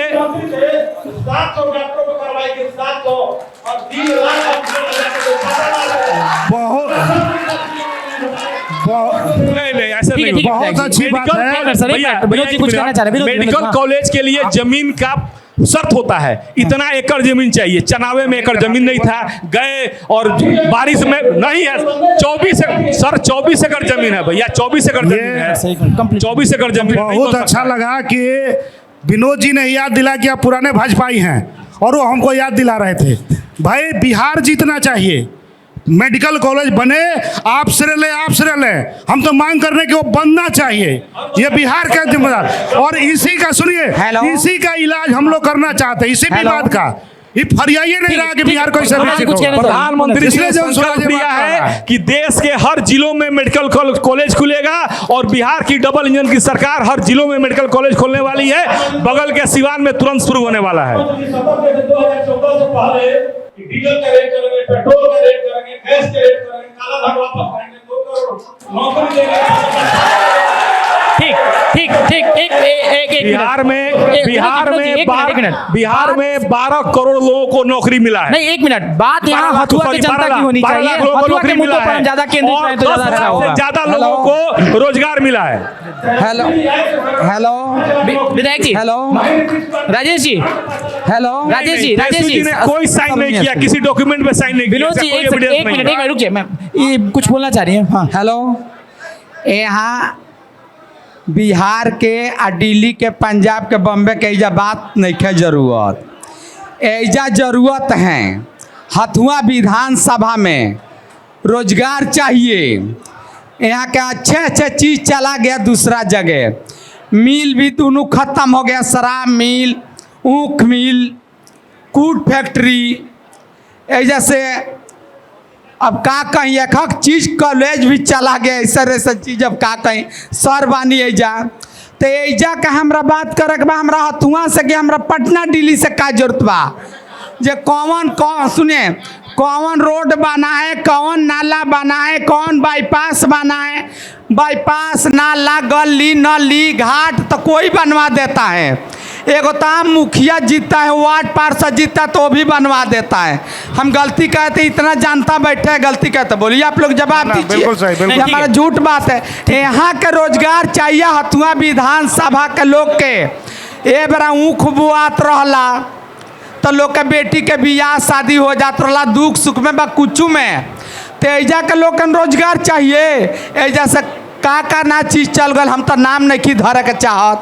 नहीं ऐसा नहीं, बहुत अच्छी बात है। मेडिकल कॉलेज के लिए जमीन का शर्त होता है, इतना एकड़ जमीन चाहिए। चनावे में एकड़ जमीन नहीं था, गए और बारिश में नहीं है। 24 एकड़ जमीन है भैया, 24 एकड़ जमीन है, 24 एकड़ जमीन। बहुत अच्छा लगा कि विनोद जी ने याद दिला कि आप पुराने भाजपाई हैं और वो हमको याद दिला रहे थे। भाई बिहार जीतना चाहिए, मेडिकल कॉलेज बने, आप श्रेय ले। हम तो मांग करने की वो बनना चाहिए, ये बिहार का जिम्मेदार। और इसी का सुनिए, इसी का इलाज हम लोग करना चाहते हैं, इसी विवाद का। ये फरियाइए नहीं रहा कि बिहार को प्रधानमंत्री ने संकल्प लिया है कि देश के हर जिलों में मेडिकल कॉलेज खुलेगा और बिहार की डबल इंजन की सरकार हर जिलों में मेडिकल कॉलेज खोलने वाली है। बगल के सिवान में तुरंत शुरू होने वाला है। डीजल का रेट करेंगे, पेट्रोल का रेट करेंगे, गैस का रेट करेंगे, काला धन वापस आएंगे, 2 करोड़ नौकरी देंगे। ठीक एक बिहार में 12 करोड़ लोगों को नौकरी मिला है। नहीं, 1 मिनट, बात यहाँ हथुआ की जनता की होनी चाहिए। हथुआ के मुद्दों पर हम ज्यादा केंद्रित हैं तो ज्यादा अच्छा होगा। ज्यादा लोगों को रोजगार मिला है। हेलो विधायक जी, हेलो राजेश जी, राजेश जी ने कोई साइन नहीं किया, किसी डॉक्यूमेंट में साइन नहीं किया। विनोद जी एक मिनट रुकिए, मैं ये कुछ बोलना चाह रही हूँ। हाँ हेलो, यहाँ बिहार के आ दिल्ली के, पंजाब के, बम्बे के एजा बात नहीं है जरूरत, एजा जरूरत है हथुआ विधानसभा में रोजगार चाहिए। यहाँ के अच्छे चीज़ चला गया दूसरा जगह, मिल भी दोनों ख़त्म हो गया, शराब मिल, ऊख मिल, कूट फैक्ट्री, ऐसा से अब का कहीं एक चीज़ कॉलेज भी चला गया, ऐसा चीज़ अब का कहीं सर बानी ऐजा। तो ऐजा का हमरा बात करे बा, हमरा हथुआ से कि हमरा पटना दिल्ली से का जरूरत बा, जे कौन सुने कौन रोड बना है, कौन नाला बना है, कौन बाईपास बना है। बाईपास, नाला, गली, नली, घाट तो कोई बनवा देता है। एगो ताम मुखिया जीता है, वार्ड पार्षद जीता तो वो भी बनवा देता है। हम गलती कहते, इतना जानता बैठे हैं, गलती कहते, बोलिए आप लोग जवाब दीजिए, हमारा झूठ बात है। यहाँ के रोजगार चाहिए हथुआ विधानसभा के लोग के। ए बड़ा ऊख बुआत रहला तो लोग के बेटी के बियाह शादी हो जात रहला, दुख सुख में बा कुछ में, तो ऐजा के लोग के रोजगार चाहिए। ऐजा से का ना चीज़ चल गल, हम तो नाम नहीं की धरे के चाहत,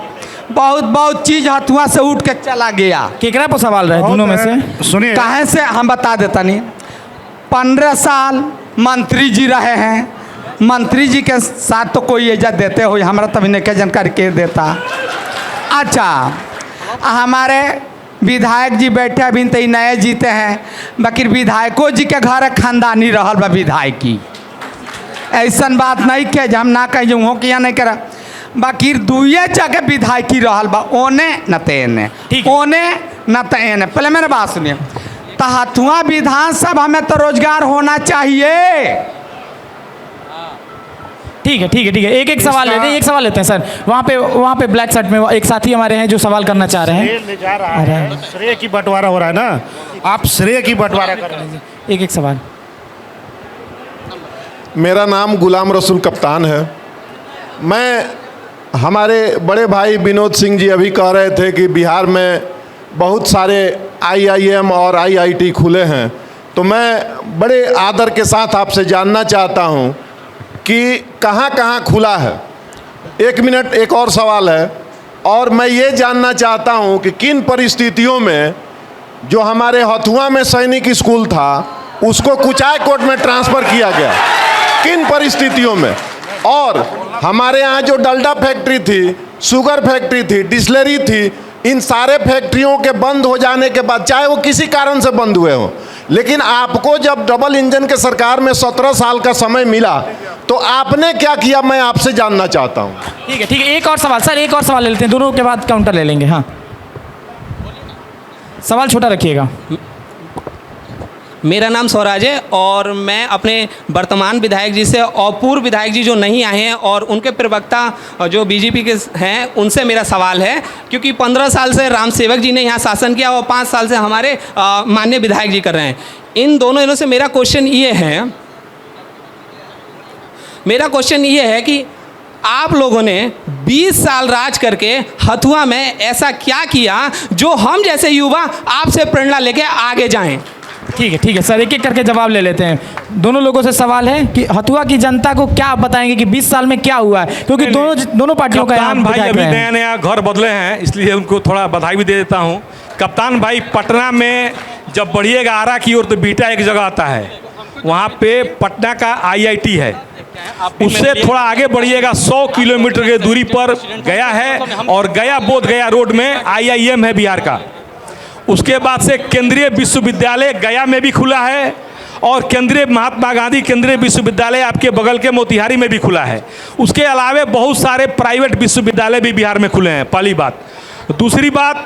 बहुत चीज़ हथुआ से उठ के चला गया। केकरा पर सवाल रहे दोनों में से? सुनिए, काहे से हम बता देता नहीं। 15 साल मंत्री जी रहे हैं, मंत्री जी के साथ तो कोई एजा देते हो, हमारा तभी नहीं जानकारी के देता। अच्छा, हमारे विधायक जी बैठे अभी तो नए जीते हैं, बाकी विधायकों जी के घर खानदानी रहल बा विधायकी, ऐसा बात नहीं के हम ना कह हो कि नहीं करा, बाकी दुए जगह विधायकी रहल बा, ओने न तेने, ओने न तेने। पहले मेरे बात सुनिए, तो हथुआ विधानसभा में तो रोजगार होना चाहिए। ठीक है, एक सवाल लेते हैं, एक सवाल लेते हैं सर। वहाँ पे ब्लैक शर्ट में एक साथी हमारे हैं जो सवाल करना चाह रहे हैं। ले जा रहा है, श्रेय की बंटवारा हो रहा है ना, आप श्रेय की बंटवारा कर रहे हैं। एक सवाल। मेरा नाम गुलाम रसूल कप्तान है। मैं, हमारे बड़े भाई विनोद सिंह जी अभी कह रहे थे कि बिहार में बहुत सारे IIM और IIT खुले हैं, तो मैं बड़े आदर के साथ आपसे जानना चाहता हूं कि कहां कहां खुला है। एक मिनट, एक और सवाल है, और मैं ये जानना चाहता हूं कि किन परिस्थितियों में जो हमारे हथुआ में सैनिक स्कूल था उसको कुचायकोट में ट्रांसफ़र किया गया, किन परिस्थितियों में। और हमारे यहाँ जो डलडा फैक्ट्री थी, शुगर फैक्ट्री थी, डिस्लरी थी, इन सारे फैक्ट्रियों के बंद हो जाने के बाद, चाहे वो किसी कारण से बंद हुए हों, लेकिन आपको जब डबल इंजन के सरकार में 17 साल का समय मिला तो आपने क्या किया, मैं आपसे जानना चाहता हूँ। ठीक है, ठीक है, एक और सवाल सर, एक और सवाल ले लेते हैं, दोनों के बाद काउंटर ले लेंगे। हाँ, सवाल छोटा रखिएगा। मेरा नाम स्वराज है और मैं अपने वर्तमान विधायक जी से और पूर्व विधायक जी जो नहीं आए हैं और उनके प्रवक्ता जो बीजेपी के हैं उनसे मेरा सवाल है, क्योंकि 15 साल से राम सेवक जी ने यहाँ शासन किया और 5 साल से हमारे माननीय विधायक जी कर रहे हैं। इन दोनों से मेरा क्वेश्चन ये है कि आप लोगों ने 20 साल राज करके हथुआ में ऐसा क्या किया जो हम जैसे युवा आपसे प्रेरणा लेके आगे जाएं। ठीक है, ठीक है सर, एक एक करके जवाब ले लेते हैं। दोनों लोगों से सवाल है कि हथुआ की जनता को क्या आप बताएंगे कि 20 साल में क्या हुआ है, क्योंकि दोनों पार्टियों का कप्तान भाई अभी नया नया घर बदले हैं, इसलिए उनको थोड़ा बधाई भी दे देता हूं। कप्तान भाई, पटना में जब बढ़िएगा आरा की ओर तो बीटा एक जगह आता है, वहाँ पे पटना का IIT है, उससे थोड़ा आगे बढ़िएगा 100 किलोमीटर की दूरी पर गया है, और गया बोध गया रोड में IIM है बिहार का। उसके बाद से केंद्रीय विश्वविद्यालय गया में भी खुला है, और केंद्रीय महात्मा गांधी केंद्रीय विश्वविद्यालय आपके बगल के मोतिहारी में भी खुला है। उसके अलावा बहुत सारे प्राइवेट विश्वविद्यालय भी बिहार में खुले हैं, पहली बात। दूसरी बात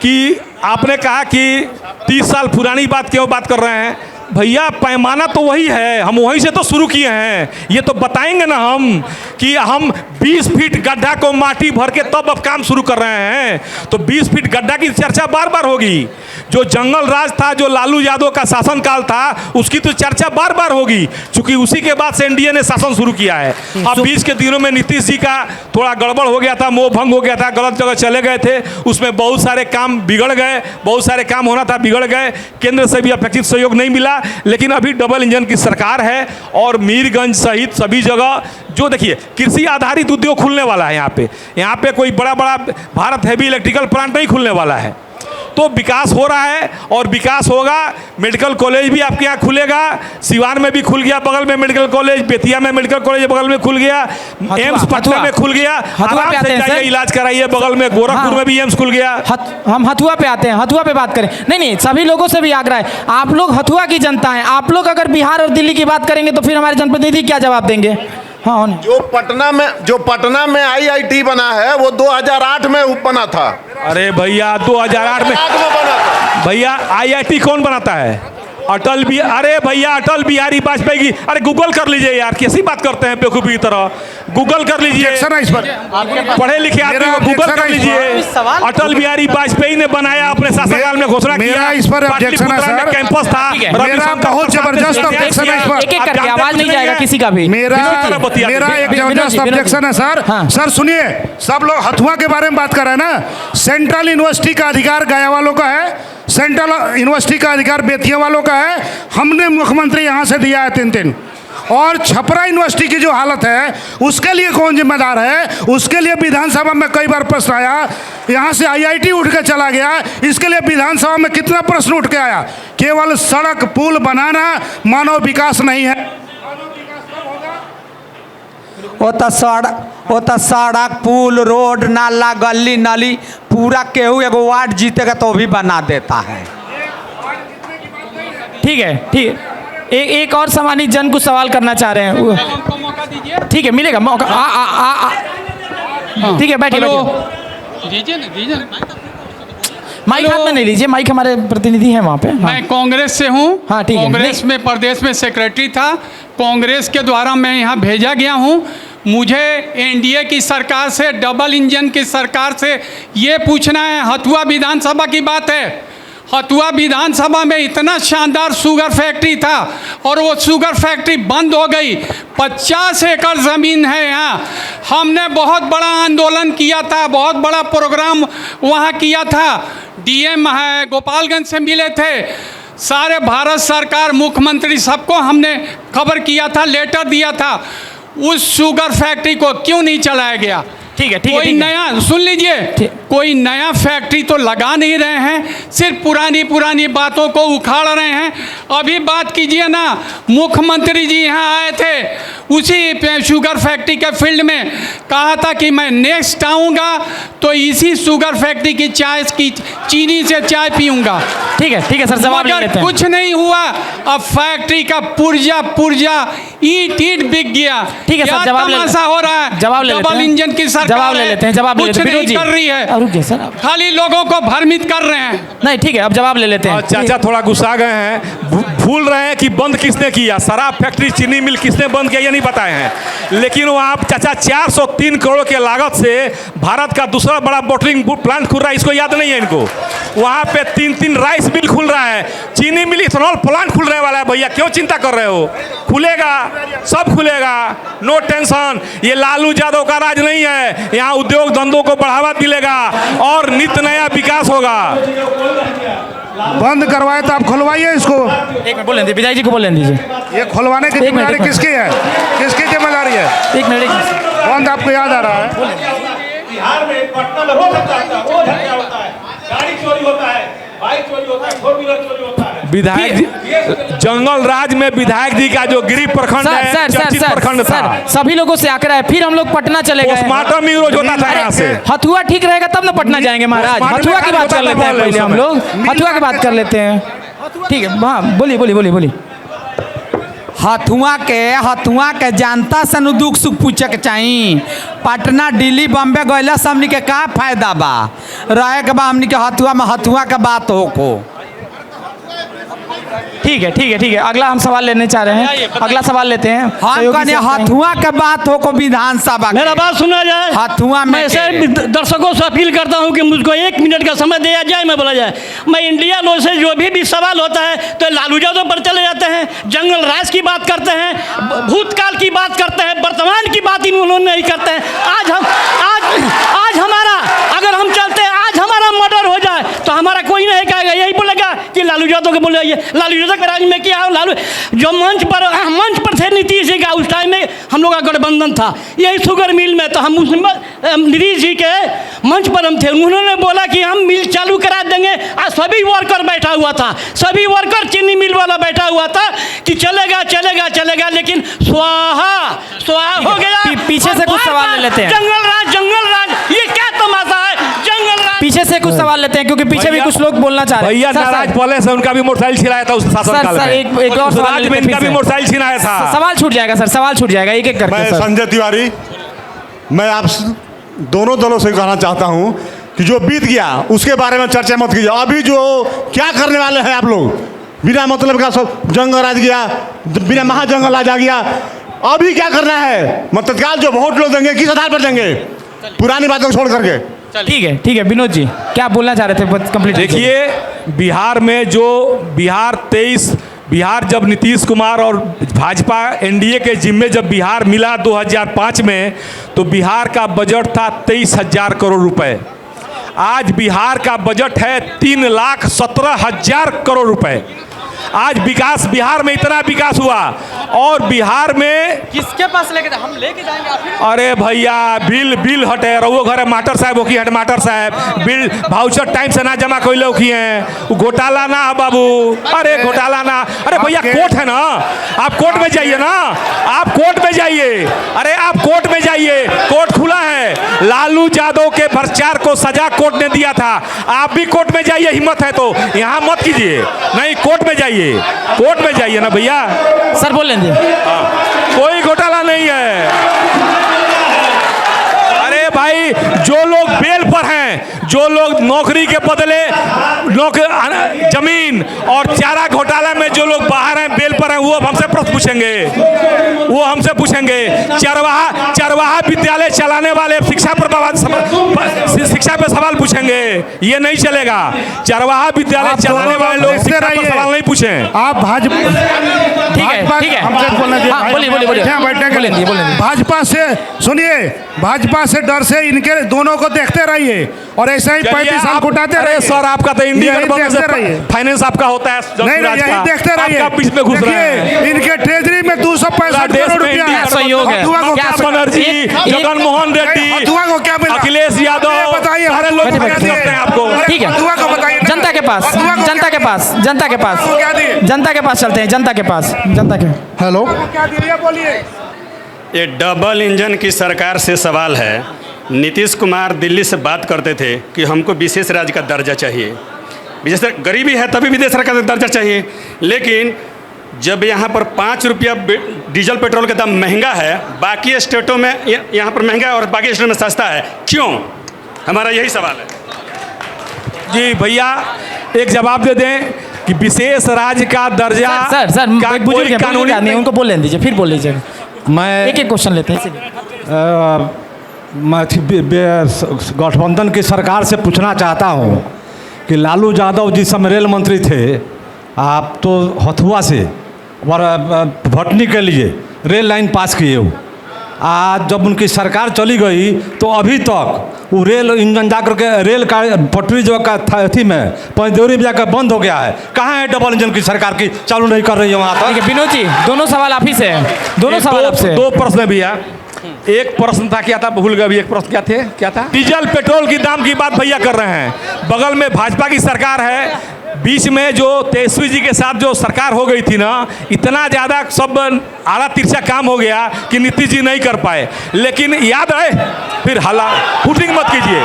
कि आपने कहा कि 30 साल पुरानी बात क्यों बात कर रहे हैं, भैया पैमाना तो वही है, हम वहीं से तो शुरू किए हैं। ये तो बताएंगे ना हम कि हम 20 फीट गड्ढा को माटी भर के तब अब काम शुरू कर रहे हैं, तो 20 फीट गड्ढा की चर्चा बार बार होगी। जो जंगल राज था, जो लालू यादव का शासनकाल था, उसकी तो चर्चा बार बार होगी, क्योंकि उसी के बाद से NDA ने शासन शुरू किया है। अब 20 के दिनों में नीतीश जी का थोड़ा गड़बड़ हो गया था, मोह भंग हो गया था, गलत जगह चले गए थे, उसमें बहुत सारे काम बिगड़ गए, बहुत सारे काम होना था बिगड़ गए, केंद्र से भी अपेक्षित सहयोग नहीं मिला। लेकिन अभी डबल इंजन की सरकार है, और मीरगंज सहित सभी जगह जो देखिए कृषि आधारित उद्योग खुलने वाला है। यहाँ पे कोई बड़ा बड़ा भारत हैवी इलेक्ट्रिकल प्लांट नहीं खुलने वाला है, तो विकास हो रहा है और विकास होगा। मेडिकल कॉलेज भी आपके यहाँ खुलेगा, सिवान में भी खुल गया बगल में मेडिकल कॉलेज, बेतिया में मेडिकल कॉलेज बगल में खुल गया, एम्स पटना में खुल गया, आराम से जाइए इलाज कराइए, बगल में गोरखपुर में भी एम्स खुल गया। हम हथुआ पे आते हैं, हथुआ पे बात करें। नहीं, सभी लोगों से भी आग्रह है, आप लोग हथुआ की जनता हैं, आप लोग अगर बिहार और दिल्ली की बात करेंगे तो फिर हमारे जनप्रतिनिधि क्या जवाब देंगे। हाँ, जो पटना में IIT बना है वो 2008 में बना था। अरे भैया 2008 में बना था। भैया IIT कौन बनाता है? अरे भैया अटल बिहारी वाजपेयी की, अरे गूगल कर लीजिए यार, कैसी बात करते हैं बेवकूफ़ी की तरह। गूगल कर लीजिए, पढ़े लिखे आदमी को गूगल कर लीजिए। अटल बिहारी वाजपेयी ने बनाया, अपने शासनकाल में घोषणा किया, इस पर ऑब्जेक्शन है सर, कैंपस था, मेरा बहुत जबरदस्त ऑब्जेक्शन है इस पर। एक-एक करके आवाज नहीं जाएगा किसी का भी। मेरा एक जबरदस्त ऑब्जेक्शन है सर। सर सुनिए, सब लोग हथुआ के बारे में बात कर रहे हैं ना। सेंट्रल यूनिवर्सिटी का अधिकार गया वालों का है, सेंट्रल यूनिवर्सिटी का अधिकार बेतिया वालों का है, हमने मुख्यमंत्री यहाँ से दिया है 3-3। और छपरा यूनिवर्सिटी की जो हालत है उसके लिए कौन जिम्मेदार है? उसके लिए विधानसभा में कई बार प्रश्न आया, यहाँ से IIT उठ के चला गया, इसके लिए विधानसभा में कितना प्रश्न उठ के आया। केवल सड़क पुल बनाना मानव विकास नहीं है। वो तो सड़क पुल रोड नाला गली नाली पूरा केहू एगो वार्ड जीतेगा तो भी बना देता है। ठीक है, ठीक है, एक और सम्मानित जन कुछ सवाल करना चाह रहे हैं। ठीक है, मिलेगा मौका। ठीक है, बैठिए दीजिए माइक हाथ में नहीं लीजिए, माइक हमारे प्रतिनिधि हैं वहाँ पे। मैं कांग्रेस से हूँ। हाँ, ठीक है। कांग्रेस में प्रदेश में सेक्रेटरी था, कांग्रेस के द्वारा मैं यहाँ भेजा गया हूँ। मुझे NDA की सरकार से, डबल इंजन की सरकार से ये पूछना है, हथुआ विधानसभा की बात है। हथुआ विधानसभा में इतना शानदार शुगर फैक्ट्री था और वो शुगर फैक्ट्री बंद हो गई। 50 एकड़ ज़मीन है यहाँ। हमने बहुत बड़ा आंदोलन किया था, बहुत बड़ा प्रोग्राम वहाँ किया था। डीएम है, गोपालगंज से मिले थे, सारे भारत सरकार मुख्यमंत्री सबको हमने खबर किया था, लेटर दिया था। उस शुगर फैक्ट्री को क्यों नहीं चलाया गया? ठीक है, कोई नया सुन लीजिए, कोई नया फैक्ट्री तो लगा नहीं रहे हैं, सिर्फ पुरानी बातों को उखाड़ रहे हैं। अभी बात कीजिए ना, मुख्यमंत्री जी यहाँ आए थे, उसी शुगर फैक्ट्री के फील्ड में कहा था कि मैं नेक्स्ट आऊँगा तो इसी शुगर फैक्ट्री की चाय की चीनी से चाय पीऊँगा। ठीक है सर, जवाब ले लेते हैं। कुछ नहीं हुआ, अब फैक्ट्री का पुर्जा ईट बिक गया। ठीक है सर, जवाब हो रहा है, जवाब ले लेते हैं। डबल इंजन की जवाब ले लेते हैं, जवाब ले लेते हैं। कुछ नहीं कर रही है, रुक जाइए सर, खाली लोगों को भ्रमित कर रहे हैं। नहीं ठीक है, अब जवाब ले लेते हैं। चाचा थोड़ा गुस्सा गए हैं, भूल रहे हैं कि बंद किसने किया, शराब फैक्ट्री, चीनी मिल किसने बंद किया ये नहीं बताए हैं। लेकिन वहाँ चाचा 403 करोड़ के लागत से भारत का दूसरा बड़ा बॉटलिंग प्लांट खुल रहा है, इसको याद नहीं है इनको। वहाँ पे 3 राइस मिल खुल रहा है, चीनी मिल, इथेनॉल प्लांट खुलने वाला है। भैया क्यों चिंता कर रहे हो? खुलेगा, सब खुलेगा, नो टेंशन। ये लालू यादव का राज नहीं है, यहाँ उद्योग धंधों को बढ़ावा मिलेगा और नित्य नया विकास होगा। बंद करवाए तो आप खुलवाइए इसको। एक मिनट बोल लेंगे, विधायक जी को बोल लेने दीजिए। ये खुलवाने की जिम्मेदारी किसकी है? किसकी जिम्मेदारी है? एक मिनट। बंद आपको याद आ रहा है? बिहार में पटना में रोज हत्या होता है, गाड़ी चोरी होता है, बाइक चोरी होता है, 4 व्हीलर चोरी होता है। विधायक जी, जंगल राज में विधायक जी का जो गिरी प्रखंड है, चर्चित प्रखंड था। सभी लोगों से आकर है, फिर हम लोग पटना चले गए। पोस्टमार्टम ही रोज होता था यहाँ से। हथुआ ठीक रहेगा तब ना पटना जाएंगे महाराज। हथुआ की बात कर लेते हैं पहले हम लोग, हथुआ की बात कर लेते हैं। ठीक है, हाँ बोलिए। हथुआ के जनता से नु दुख सुख पूछे के चाहिए। पटना, दिल्ली, बम्बे गैला से हमनी के का फायदा बा? रहे के बा हमनी के हथुआ में, हथुआ के बात हो को। ठीक है, अगला हम सवाल लेने चाह रहे हैं, अगला सवाल लेते हैं। हम कहने हथुआ के बात हो को विधानसभा। मेरा बात सुना जाए। हथुआ में मैं ऐसे दर्शकों से अपील करता हूं कि मुझको 1 मिनट का समय दिया जाए, मैं बोला जाए। मैं इंडिया लो से जो भी सवाल होता है तो लालू यादव पर चले जाते हैं, जंगल राज की बात करते हैं, भूतकाल की बात करते हैं, वर्तमान की बात इन्होंने नहीं करते हैं। आज हमारा, अगर हम चलते हैं, आज हमारा मर्डर हो जाए तो हमारा कोई नहीं कहेगा, यही बोलेगा कि लालू यादव को बोले। लालू यादव के राज में क्या है? लालू जो मंच पर थे नीतीश जी का, उस टाइम में हम लोग का गठबंधन था, यही शुगर मिल में। तो हम नीतीश जी के मंच पर हम थे, उन्होंने बोला कि हम मिल चालू करा देंगे। आज सभी वर्कर बैठा हुआ था, सभी वर्कर चीनी मिल वाला बैठा हुआ था कि चलेगा, लेकिन स्वाहा हो गया। पीछे से कुछ सवाल ले लेते हैं। जंगल राज, ये क्या तमाशा है? जंगल राज, पीछे से कुछ सवाल लेते हैं क्योंकि पीछे भी कुछ लोग बोलना चाह रहे हैं। भैया नाराज पहले से उनका भी मोटरसाइकिल छिनाया था उस शासनकाल में। एक और सवाल में इनका भी मोटरसाइकिल छिनाया था। सवाल छूट जाएगा सर, सवाल छूट जाएगा एक करके। मैं संजय तिवारी, मैं आप दोनों दलों से कहना चाहता हूं कि जो बीत गया उसके बारे में चर्चा मत कीजिए। अभी जो क्या करने वाले हैं आप लोग, बिना मतलब का सब जंगल राज गया, बिना महाजंगल राज आ गया। अभी क्या करना है? तत्काल जो वोट लोग देंगे किस आधार पर देंगे? पुरानी बातों को छोड़ करके। ठीक है विनोद जी, क्या बोलना चाह रहे थे? कंप्लीट। देखिए, बिहार में जो बिहार जब नीतीश कुमार और भाजपा एनडीए के जिम्मे जब बिहार मिला 2005 में, तो बिहार का बजट था 23,000 करोड़ रुपए। आज बिहार का बजट है 3,17,000 करोड़ रुपए। आज विकास, बिहार में इतना विकास हुआ, और बिहार में किसके पास लेके हम लेके जाएंगे? अरे भैया, बिल हटे रहो घरे मास्टर साहब हो की हट मास्टर साहब, बिल भाउचर टाइम से ना जमा कोई लोग हैं, घोटाला ना बाबू। अरे घोटाला ना, अरे भैया कोर्ट है ना, आप कोर्ट में जाइए ना, आप कोर्ट में जाइए। अरे आप कोर्ट में जाइए, कोर्ट खुला है। लालू यादव के भ्रष्टाचार को सजा कोर्ट ने दिया था, आप भी कोर्ट में जाइए, हिम्मत है तो। यहाँ मत कीजिए, नहीं कोर्ट में जाइए, कोर्ट में जाइए ना भैया। सर बोल लेंगे, कोई घोटाला नहीं है। अरे भाई, जो लोग बेल पर हैं, जो लोग नौकरी के बदले जमीन और चारा घोटाला में जो लोग बाहर हैं, बेल पर हैं, वो हमसे प्रश्न पूछेंगे। चरवाहा विद्यालय चलाने वाले, शिक्षा पर शिक्षा पे सवाल पूछेंगे, ये नहीं चलेगा। चरवाहा विद्यालय चलाने वाले लोग शिक्षा पर सवाल नहीं पूछें। आप भाजपा भाजपा से सुनिए, भाजपा से डर से इनके दोनों को देखते रहिए और ऐसा ही 35 साल कुटाते रहिए। सर आपका तो इंडिया फाइनेंस आपका होता है, नहीं यही देखते रहिए। बीच में घुस रहे हैं। इनके ट्रेजरी में 265 करोड़ रुपया सहयोग है। ममता बनर्जी, जगन मोहन रेड्डी, अखिलेश यादव, बताइए सारे लोग करते हैं आपको। ठीक है, जनता के पास चलते हैं, जनता के पास। हेलो, क्या दिया बोलिए। ये डबल इंजन की सरकार से सवाल है। नीतीश कुमार दिल्ली से बात करते थे कि हमको विशेष राज्य का दर्जा चाहिए, विशेष गरीबी है तभी विशेष राज्य का दर्जा चाहिए। लेकिन जब यहाँ पर 5 रुपया डीजल पेट्रोल का दाम महंगा है, बाकी स्टेटों में यहाँ पर महंगा है और बाकी स्टेटों में सस्ता है, क्यों? हमारा यही सवाल है। जी भैया, एक जवाब दे दें कि विशेष राज्य का दर्जा सर बुजुर्ग कानूनी आदमी, उनको बोल दीजिए, फिर बोल लीजिए। मैं एक क्वेश्चन लेते हैं। मैं गठबंधन की सरकार से पूछना चाहता हूँ कि लालू यादव जिस समय रेल मंत्री थे, आप तो हथुआ से और भटनी के लिए रेल लाइन पास किए हो। आज जब उनकी सरकार चली गई तो अभी तक वो रेल इंजन जाकर के रेल का पटरी जो का थी में पंजौरी में जाकर बंद हो गया है। कहाँ है डबल इंजन की सरकार की चालू नहीं कर रही है वहाँ तक? विनोद जी, दोनों सवाल आप ही से हैं। दोनों सवाल आपसे। 2 प्रश्न भैया। एक प्रश्न था, क्या था भूल गया अभी। एक प्रश्न क्या था? डीजल पेट्रोल की दाम की बात भैया कर रहे हैं। बगल में भाजपा की सरकार है, बीच में जो तेजस्वी जी के साथ जो सरकार हो गई थी ना, इतना ज़्यादा सब आला तिरछा काम हो गया कि नीतीश जी नहीं कर पाए। लेकिन याद है, फिर हल्ला हुटिंग मत कीजिए,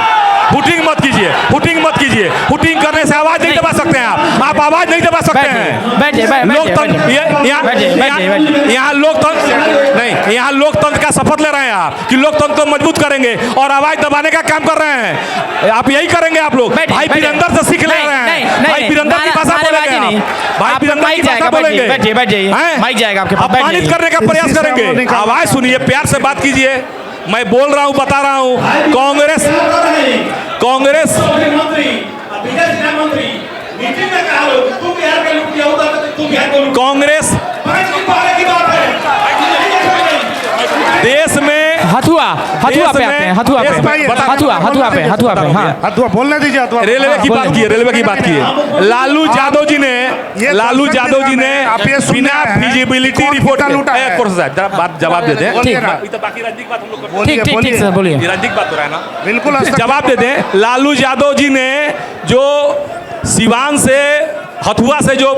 हुटिंग करने से आवाज़ नहीं दबा सकते हैं आप आवाज़ नहीं दबा सकते हैं। लोकतंत्र, यहाँ लोकतंत्र नहीं, यहाँ लोकतंत्र का शपथ ले रहे हैं आप कि लोकतंत्र को मजबूत करेंगे और आवाज़ दबाने का काम कर रहे हैं। आप यही करेंगे आप लोग। भाई बीरेंद्र से सीख ले रहे हैं, भाई बीरेंद्र की भाषा बोलेंगे, भाई बीरेंद्र की भाषा बोलेंगे, अपमानित करने का प्रयास करेंगे। आवाज़ सुनिए, प्यार से बात कीजिए। मैं बोल रहा हूँ, बता रहा हूँ, कांग्रेस देश में हथुआ पे आते हैं, हथुआ पे। हथुआ बोलने दीजिए। रेलवे की बात की है। लालू यादव जी ने बिना फिजिबिलिटी रिपोर्ट जवाब दे दें। बाकी राजनीतिक बात हम लोग ठीक सर बोलिए। राजनीतिक बात हो रहा है ना, बिल्कुल जवाब दे दें। लालू यादव जी ने जो सिवान से हथुआ से जो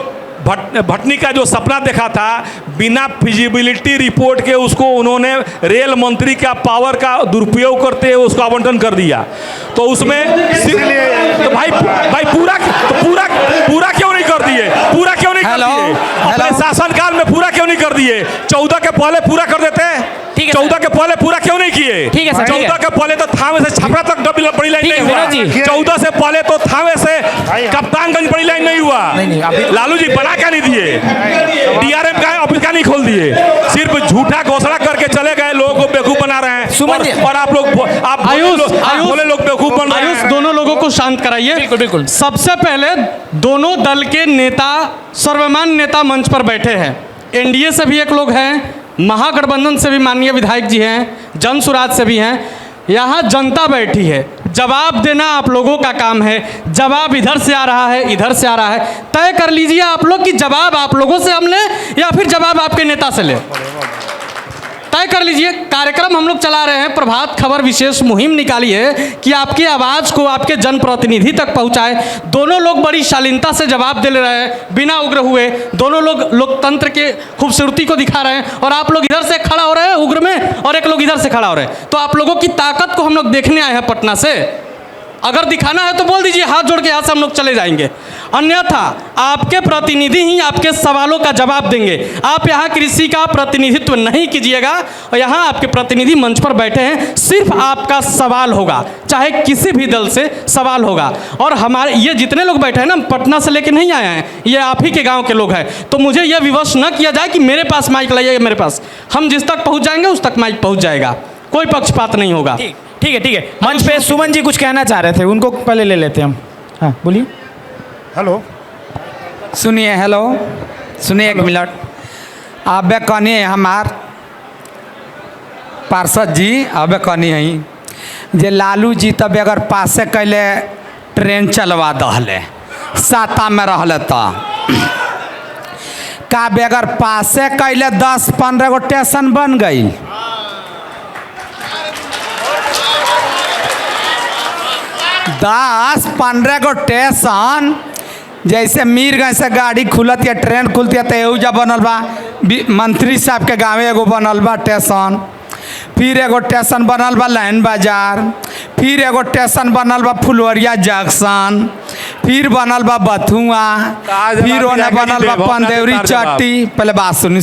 भटनी का जो सपना देखा था, बिना फिजिबिलिटी रिपोर्ट के उसको उन्होंने रेल मंत्री का पावर का दुरुपयोग करते हुए उसको आवंटन कर दिया। तो उसमें तो भाई पूरा क्यों नहीं कर दिए? अपने शासनकाल में पूरा क्यों नहीं कर दिए? 14 के पहले पूरा कर देते। 14 के पहले पूरा क्यों नहीं किए? 14 के पहले तो थावे से छपरा तक बड़ी लाइन नहीं हुआ। 14 से पहले तो थावे से कप्तानगंज बड़ी लाइन नहीं हुआ। लालू जी बना क्या नहीं दिए? डीआरएम का ऑफिस का नहीं खोल दिए, सिर्फ झूठा घोषणा करके चले गए। लोगों को बेवकूफ बना रहे हैं और आप लोग बोले लोग बेवकूफ बन रहे हैं। दोनों लोगों को शांत कराइए। बिल्कुल। सबसे पहले दोनों दल के नेता, सर्वमान्य नेता मंच पर बैठे हैं। एनडीए से भी एक लोग हैं, महागठबंधन से भी माननीय विधायक जी हैं, जनसुराज से भी हैं। यहाँ जनता बैठी है, जवाब देना आप लोगों का काम है। जवाब इधर से आ रहा है, इधर से आ रहा है, तय कर लीजिए आप लोग कि जवाब आप लोगों से हम लें या फिर जवाब आपके नेता से लें। तय कर लीजिए। कार्यक्रम हम लोग चला रहे हैं, प्रभात खबर विशेष मुहिम निकाली है कि आपकी आवाज़ को आपके जनप्रतिनिधि तक पहुंचाए। दोनों लोग बड़ी शालीनता से जवाब दे ले रहे हैं, बिना उग्र हुए। दोनों लोग लोकतंत्र के खूबसूरती को दिखा रहे हैं और आप लोग इधर से खड़ा हो रहे हैं उग्र में और एक लोग इधर से खड़ा हो रहे हैं। तो आप लोगों की ताकत को हम लोग देखने आए हैं पटना से। अगर दिखाना है तो बोल दीजिए, हाथ जोड़ के यहाँ से हम लोग चले जाएंगे। अन्यथा आपके प्रतिनिधि ही आपके सवालों का जवाब देंगे। आप यहाँ किसी का प्रतिनिधित्व नहीं कीजिएगा और यहाँ आपके प्रतिनिधि मंच पर बैठे हैं, सिर्फ आपका सवाल होगा, चाहे किसी भी दल से सवाल होगा। और हमारे ये जितने लोग बैठे हैं ना, पटना से लेके नहीं आए हैं, ये आप ही के गाँव के लोग हैं। तो मुझे यह विवश न किया जाए कि मेरे पास माइक लाइए, मेरे पास। हम जिस तक पहुँच जाएंगे उस तक माइक पहुँच जाएगा, कोई पक्षपात नहीं होगा। ठीक है मंच पे सुमन जी कुछ कहना चाह रहे थे, उनको पहले ले लेते हैं हम। हाँ बोलिए। हेलो सुनिए, हेलो सुनिए, एक मिनट। अब कहनी है हमार पार्षद जी, अब कहनी है जे लालू जी तब अगर पासे कैले ट्रेन चलवा दहले साता में रहले तो का बेगर पासे कैले 10-15 गो स्टेशन बन गई। 10-15 गो स्टेशन, जैसे मीरगंज से गाड़ी खुलत या ट्रेन खुलती है तो एहुजा बनल बा मंत्री साहब के गाँव एगो बनल बा स्टेशन, फिर एगो स्टेशन बनल बा लाइन बाजार, फिर एगो स्टेशन बनल बा फुलवरिया जंक्शन, फिर बनल बा बथुआ, फिर ओने बनल बा पंदेवरी चट्टी। पहले बात सुनी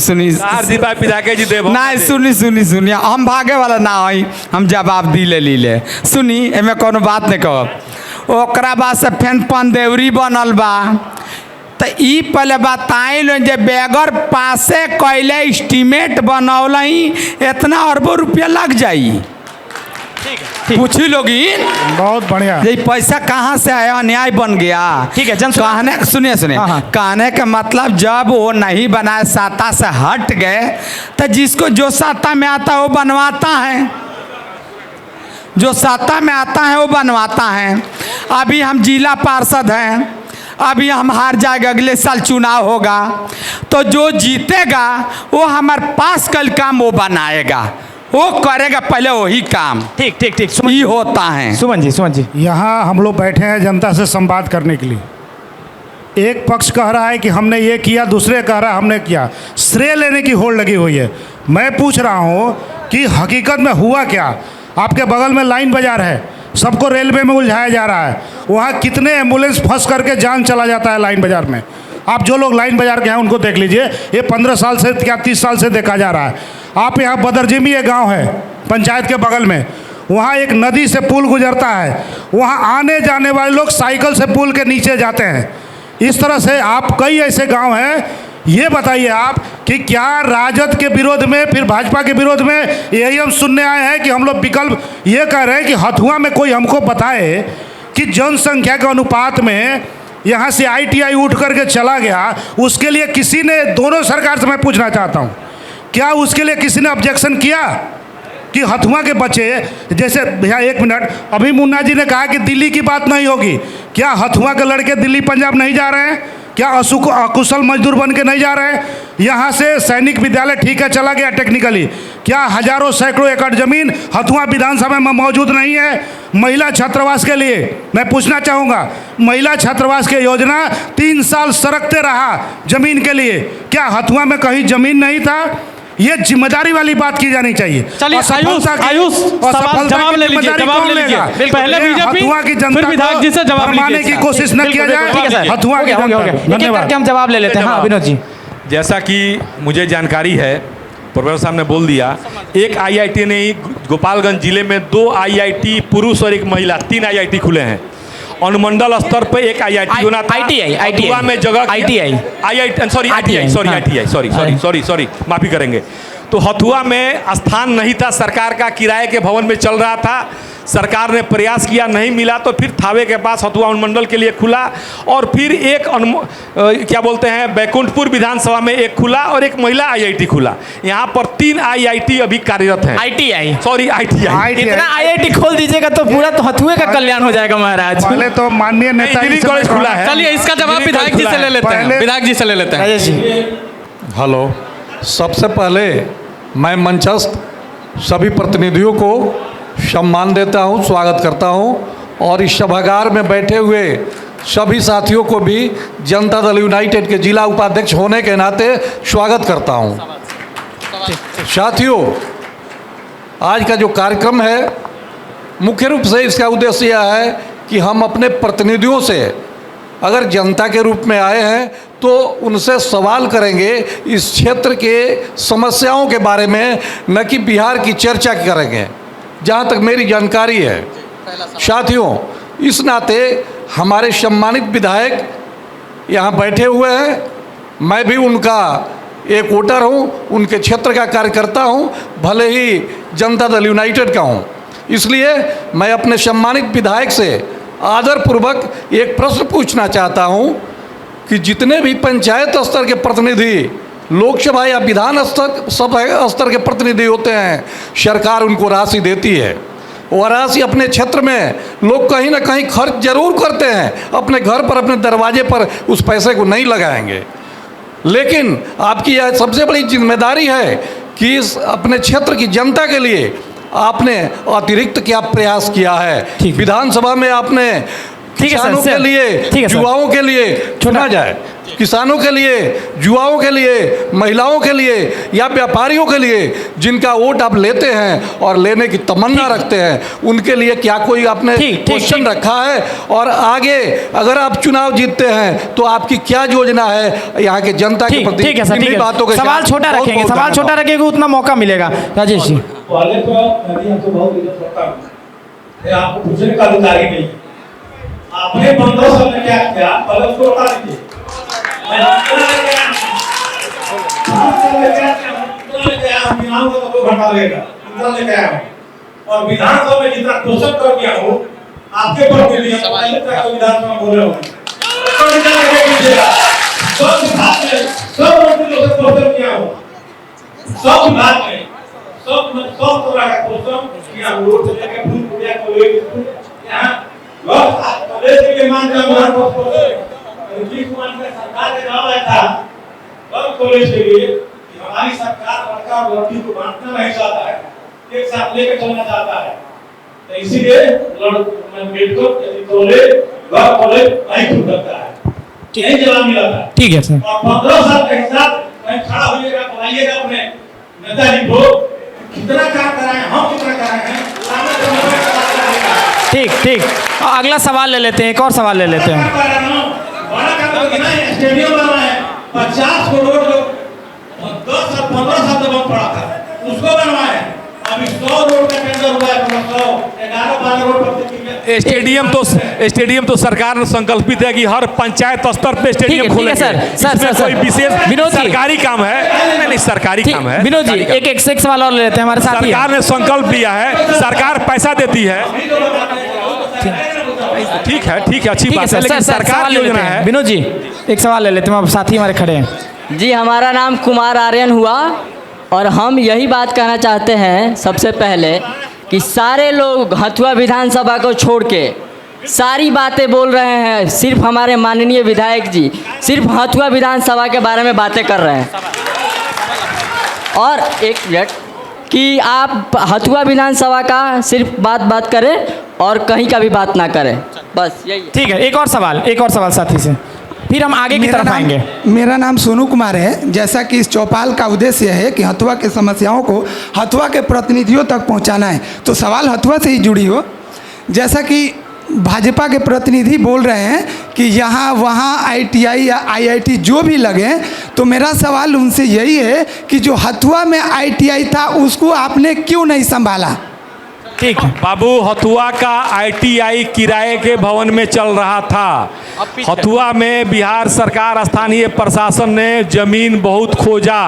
नहीं, सुनी हम भागे वाला ना हई, हम जवाब दी ले सुनी, एमे कोनो बात नहीं कहब। ओकरा बाद से फिर पंदेवरी बनल बा, तो ई पहले बताई लो जे बेगर पासे कैले एस्टीमेट बनौलही इतना अरबों रुपया लग जाई। पूछी लोगी बहुत बढ़िया, ये पैसा कहाँ से आया, अन्याय बन गया। ठीक है कहने सुनिए कहने का मतलब जब वो नहीं बनाए साता से हट गए तो जिसको जो साता में आता है वो बनवाता है, जो साता में आता है वो बनवाता है। अभी हम जिला पार्षद हैं, अभी हम हार जाएंगे, अगले साल चुनाव होगा तो जो जीतेगा वो हमारे पास कल काम वो बनाएगा, वो करेगा पहले वही काम। ठीक ये होता है। सुमन जी यहाँ हम लोग बैठे हैं जनता से संवाद करने के लिए। एक पक्ष कह रहा है कि हमने ये किया, दूसरे कह रहा है हमने किया, श्रेय लेने की होड़ लगी हुई है। मैं पूछ रहा हूँ कि हकीकत में हुआ क्या। आपके बगल में लाइन बाजार है, सबको रेलवे में उलझाया जा रहा है, वहाँ कितने एम्बुलेंस फंस करके जान चला जाता है लाइन बाजार में। आप जो लोग लाइन बाजार के हैं उनको देख लीजिए, ये 15 साल से क्या 30 साल से देखा जा रहा है। आप यहाँ बदरजिमी एक गांव है पंचायत के बगल में, वहाँ एक नदी से पुल गुजरता है, वहाँ आने जाने वाले लोग साइकिल से पुल के नीचे जाते हैं। इस तरह से आप कई ऐसे गांव हैं। ये बताइए आप कि क्या राजद के विरोध में, फिर भाजपा के विरोध में यही हम सुनने आए हैं कि हम लोग विकल्प ये कह रहे हैं कि हथुआ में कोई हमको बताए कि जनसंख्या के अनुपात में यहाँ से ITI उठ करके चला गया, उसके लिए किसी ने, दोनों सरकार से मैं पूछना चाहता हूँ, क्या उसके लिए किसी ने ऑब्जेक्शन किया कि हथुआ के बच्चे, जैसे भैया एक मिनट, अभी मुन्ना जी ने कहा कि दिल्ली की बात नहीं होगी, क्या हथुआ के लड़के दिल्ली पंजाब नहीं जा रहे हैं? क्या अकुशल मजदूर बन के नहीं जा रहे हैं? यहाँ से सैनिक विद्यालय ठीक है चला गया टेक्निकली, क्या हजारों सैकड़ों एकड़ जमीन हथुआ विधानसभा में मौजूद नहीं है महिला छात्रावास के लिए? मैं पूछना चाहूँगा, महिला छात्रावास की योजना 3 साल सरकते रहा जमीन के लिए, क्या हथुआ में कहीं जमीन नहीं था? ये जिम्मेदारी वाली बात की जानी चाहिए। चलिए आयुष सवाल जवाब ले लीजिए, पहले बीजेपी फिर विधायक जी से जवाब मानने की कोशिश न किया जाए। हथुआ की धन्यवाद, हम जवाब ले लेते हैं। हाँ विनोद जी, जैसा कि मुझे जानकारी है, प्रोफेसर साहब ने बोल दिया, एक IIT ने ही गोपालगंज जिले में 2 IIT पुरुष और 1 महिला, 3 IIT खुले हैं। अनुमंडल स्तर पे एक IIT होना था, हथुआ में जगह सॉरी माफ़ी करेंगे। तो हथुआ में स्थान नहीं था, सरकार का किराए के भवन में चल रहा था, सरकार ने प्रयास किया, नहीं मिला तो फिर थावे के पास हथुआ अनुमंडल के लिए खुला, और फिर एक क्या बोलते हैं बैकुंठपुर विधानसभा में एक खुला और एक महिला IIT खुला। यहाँ पर 3 IIT अभी कार्यरत हैं। ITI इतना IIT खोल दीजिएगा तो पूरा तो हथुए का कल्याण हो जाएगा महाराज। पहले तो माननीय नेता कॉलेज खुला है। चलिए इसका जवाब विधायक जी से ले लेते हैं, विधायक जी से ले लेते हैं। हेलो, सबसे पहले मैं मंचस्थ सभी प्रतिनिधियों को सम्मान देता हूं, स्वागत करता हूं, और इस सभागार में बैठे हुए सभी साथियों को भी जनता दल यूनाइटेड के जिला उपाध्यक्ष होने के नाते स्वागत करता हूं। साथियों, आज का जो कार्यक्रम है मुख्य रूप से इसका उद्देश्य यह है कि हम अपने प्रतिनिधियों से, अगर जनता के रूप में आए हैं तो उनसे सवाल करेंगे इस क्षेत्र के समस्याओं के बारे में, न कि बिहार की चर्चा करेंगे, जहाँ तक मेरी जानकारी है। साथियों, इस नाते हमारे सम्मानित विधायक यहाँ बैठे हुए हैं, मैं भी उनका एक वोटर हूँ, उनके क्षेत्र का कार्यकर्ता हूँ, भले ही जनता दल यूनाइटेड का हूँ, इसलिए मैं अपने सम्मानित विधायक से आदरपूर्वक एक प्रश्न पूछना चाहता हूं कि जितने भी पंचायत स्तर के प्रतिनिधि, लोकसभा या विधान स्तर के प्रतिनिधि होते हैं, सरकार उनको राशि देती है। वह राशि अपने क्षेत्र में लोग कहीं ना कहीं खर्च जरूर करते हैं, अपने घर पर, अपने दरवाजे पर उस पैसे को नहीं लगाएंगे। लेकिन आपकी यह सबसे बड़ी जिम्मेदारी है कि इस अपने क्षेत्र की जनता के लिए आपने अतिरिक्त क्या प्रयास किया है। विधानसभा में आपने किसानों के लिए, युवाओं के लिए चुना जाए, किसानों के लिए, युवाओं के लिए, महिलाओं के लिए या व्यापारियों के लिए जिनका वोट आप लेते हैं और लेने की तमन्ना रखते हैं, उनके लिए क्या कोई आपने क्वेश्चन रखा है? और आगे अगर आप चुनाव जीतते हैं तो आपकी क्या योजना है यहाँ के जनता के प्रति? ठीक है सर, ठीक है। बातों के सवाल छोटा रखेंगे, सवाल छोटा रखेंगे, उतना मौका मिलेगा। राजेश जी, पहले तो मैं तो बहुत इज्जत करता हूँ, आपको पूछने का अधिकार ही नहीं। आपने 15 साल में क्या किया, पहले उसको बता दीजिए। मैं और विधानसभा में जितना क्वेश्चन कर दिया हूँ आपके प्रतिनिधि विधानसभा बोल रहे हो, सब विभाग में सब मंत्री लोग से क्वेश्चन किया हूँ, सब विभाग में सब तरह का क्वेश्चन किया हूँ, रोड से लेकर फूल पूजा कॉलेज यहाँ कॉलेज के लिए मान सरकार ने नाम आया था कॉलेज के लिए कि हमारी सरकार लड़का और लड़की को बांटना नहीं चाहता है, एक साथ लेकर चलना चाहता है, तो इसीलिए मेडिकल कॉलेज नहीं खुल सकता है, यही जवाब मिला था। ठीक है सर। और 15 साल के हिसाब में खड़ा होइएगा, बताइएगा अपने नेताजी को कितना काम कराए, हम कितना कराए हैं। ठीक ठीक, अगला सवाल ले लेते हैं, एक और सवाल ले लेते हैं। बड़ा काम तो नहीं, स्टेडियम बना है 50 करोड़ जो 10 साल 15 साल तक बंद पड़ा था, उसको बनवाए। अभी 100 रोड का टेंडर हुआ है, 11-12 रोड पर स्टेडियम तो सरकार ने संकल्पित है कि हर पंचायत स्तर पे स्टेडियम खोलेंगे। सर कोई विशेष सरकारी काम है? नहीं, सरकारी काम है। विनोद जी, एक सवाल और ले लेते हैं, हमारे साथ सरकार ने संकल्प लिया है, सरकार पैसा देती है। ठीक है, अच्छी बात है, लेकिन सरकार योजना है। विनोद जी, एक सवाल ले लेते हैं, साथी हमारे खड़े हैं। जी, हमारा नाम कुमार आर्यन हुआ और हम यही बात कहना चाहते हैं सबसे पहले कि सारे लोग हथुआ विधानसभा को छोड़ के सारी बातें बोल रहे हैं, सिर्फ हमारे माननीय विधायक जी सिर्फ हथुआ विधानसभा के बारे में बातें कर रहे हैं। और एक मिनट कि आप हथुआ विधानसभा का सिर्फ बात करें और कहीं का भी बात ना करें, बस यही। ठीक है, एक और सवाल साथी से, फिर हम आगे की तरफ आएंगे। मेरा नाम सोनू कुमार है। जैसा कि इस चौपाल का उद्देश्य है कि हथुआ के समस्याओं को हथुआ के प्रतिनिधियों तक पहुंचाना है, तो सवाल हथुआ से ही जुड़ी हो। जैसा कि भाजपा के प्रतिनिधि बोल रहे हैं कि यहाँ वहाँ ITI या IIT जो भी लगे, तो मेरा सवाल उनसे यही है कि जो हथुआ में ITI था उसको आपने क्यों नहीं संभाला? ठीक है बाबू, हथुआ का ITI किराए के भवन में चल रहा था। हथुआ में बिहार सरकार, स्थानीय प्रशासन ने जमीन बहुत खोजा,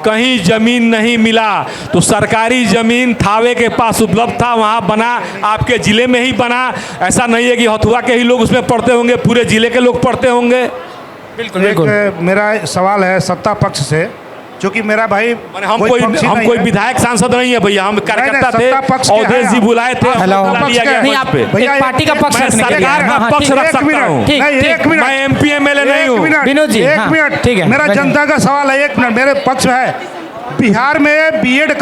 कहीं जमीन नहीं मिला, तो सरकारी जमीन थावे के पास उपलब्ध था, वहाँ बना, आपके ज़िले में ही बना। ऐसा नहीं है कि हथुआ के ही लोग उसमें पढ़ते होंगे, पूरे ज़िले के लोग पढ़ते होंगे। बिल्कुल। मेरा सवाल है सत्ता पक्ष से, क्योंकि मेरा भाई हम कोई विधायक सांसद नहीं है भैया, हम कार्यकर्ता थे, अवधेश जी बुलाए थे, नहीं आप एक पार्टी का पक्ष रखने के लिए, सरकार का पक्ष रख सकता हूं। एक मिनट, मैं MP MLA नहीं हूं। विनोद जी, एक मिनट, ठीक है, मेरा जनता का सवाल है, एक मिनट, मेरे पक्ष है। बिहार में बीएड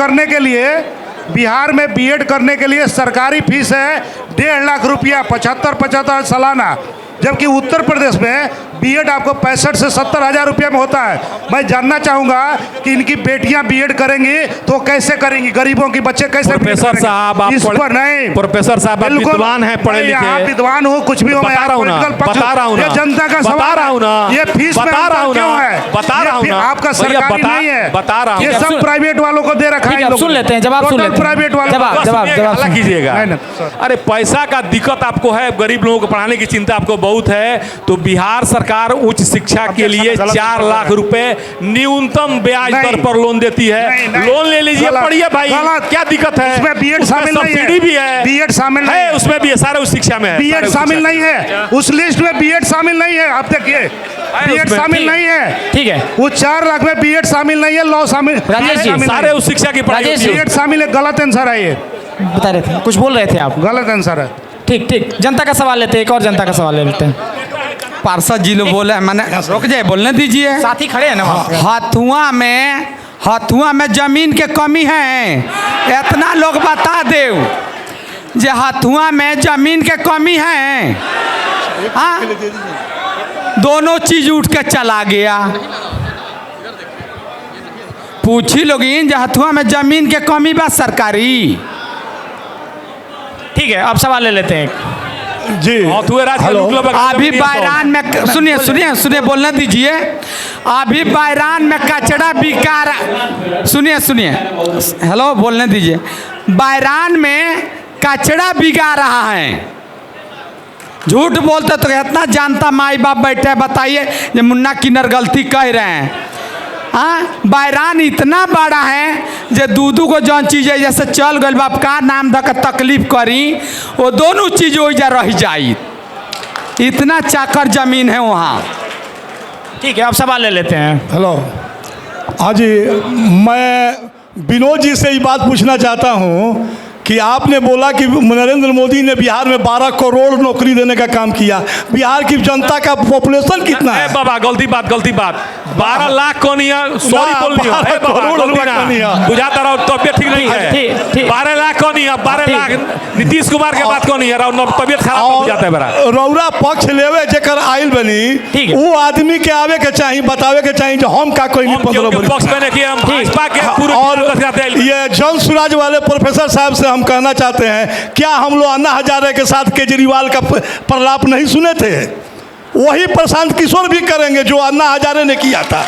करने के लिए सरकारी फीस है 1.5 लाख रुपया, 75 सालाना, जबकि उत्तर प्रदेश में बीएड आपको 65 से 70 हज़ार रुपये में होता है। मैं जानना चाहूँगा कि इनकी बेटियां बीएड करेंगी तो कैसे करेंगी, गरीबों के बच्चे कैसे? प्रोफेसर साहब आप इस पर नहीं, प्रोफेसर साहब आप विद्वान हैं, पढ़े लिखे, आप विद्वान हो, कुछ भी हो, बता रहा हूँ ना, ये जनता का सवाल है, ये फीस बता रहा हूँ ना, आपका सरकारी नहीं है, बता रहा हूँ, ये सब प्राइवेट वालों को दे रखा है। सुन लेते हैं, जवाब सुन लेते हैं, प्राइवेट वालों जवाब कीजिएगा। अरे पैसा का दिक्कत आपको है, गरीब लोगों को पढ़ाने की चिंता आपको बहुत है, तो बिहार सरकार सरकार उच्च शिक्षा के लिए 4 लाख रुपए न्यूनतम ब्याज दर पर लोन देती है। लोन ले लीजिए, पढ़िए भाई, क्या दिक्कत है? उसमें बीएड शामिल नहीं है, सब्सिडी भी है, बीएड शामिल नहीं है, उसमें भी है, सारा उस शिक्षा में है। बीएड शामिल नहीं है, उस लिस्ट में बीएड शामिल नहीं है। आप देखिए, बीएड शामिल नहीं है। ठीक है, वो 4 लाख में बीएड शामिल नहीं है, लॉ शामिल, राजेश जी, सारे उस शिक्षा की पढ़ाई होती है। बीएड शामिल है, गलत आंसर है ये। बता रहे थे, कुछ बोल रहे थे आप, गलत आंसर है। ठीक ठीक, जनता का सवाल लेते हैं, एक और जनता का सवाल ले लेते हैं। पार्षद जी लोग बोले, मैंने रुक जाए, बोलने दीजिए। साथी खड़े हैं ना हथुआ में जमीन के कमी है, इतना लोग बता दे जे हथुआ में जमीन के कमी है। हाँ, दोनों चीज उठ के चला गया। पूछी लोगिन जे हथुआ में जमीन के कमी बा सरकारी। ठीक है, अब सवाल ले लेते हैं जी। अभी बैरान में सुनिए बोलने दीजिए। अभी बैरान में कचरा बिका रहा, सुनिए हेलो, बोलने दीजिए। बैरान में कचरा बिका रहा है, झूठ बोलते तो इतना जानता माई बाप बैठे, बताइए ये मुन्ना किन्नर गलती कह रहे हैं। हाँ, बैरान इतना बड़ा है जे दूधू को जौन चीज़ है जैसे चल गए बाप का नाम धक तकलीफ करी, वो दोनों चीज़ हो जा रह जाई, इतना चाकर जमीन है वहाँ। ठीक है, अब सवाल ले लेते हैं। हेलो, हाँ जी, मैं विनोद जी से ये बात पूछना चाहता हूँ कि आपने बोला कि नरेंद्र मोदी ने बिहार में 12 करोड़ नौकरी देने का काम किया। बिहार की जनता का पॉपुलेशन कितना है? बाबा गलती बात 12 लाख को नहीं है, सॉरी बोल रही है, बुझाता रहो, तबियत ठीक नहीं है। 12 लाख को नहीं है, 12 लाख नीतीश कुमार के बात को नहीं है, तबियत खराब हो जाता है बड़ा। रौरा पक्ष लेवे जेकर आइल बनी, वो आदमी के आवे के चाहिए, बतावे के चाहिए जो हम का कोई नहीं पक्ष में कि हम भाजपा के पूरे। और ये जन सुराज वाले प्रोफेसर साहब से हम कहना चाहते हैं, क्या हम लोग अन्ना हजारे के साथ केजरीवाल का प्रलाप नहीं सुने थे? वही प्रशांत किशोर भी करेंगे जो अन्ना हजारे ने किया था।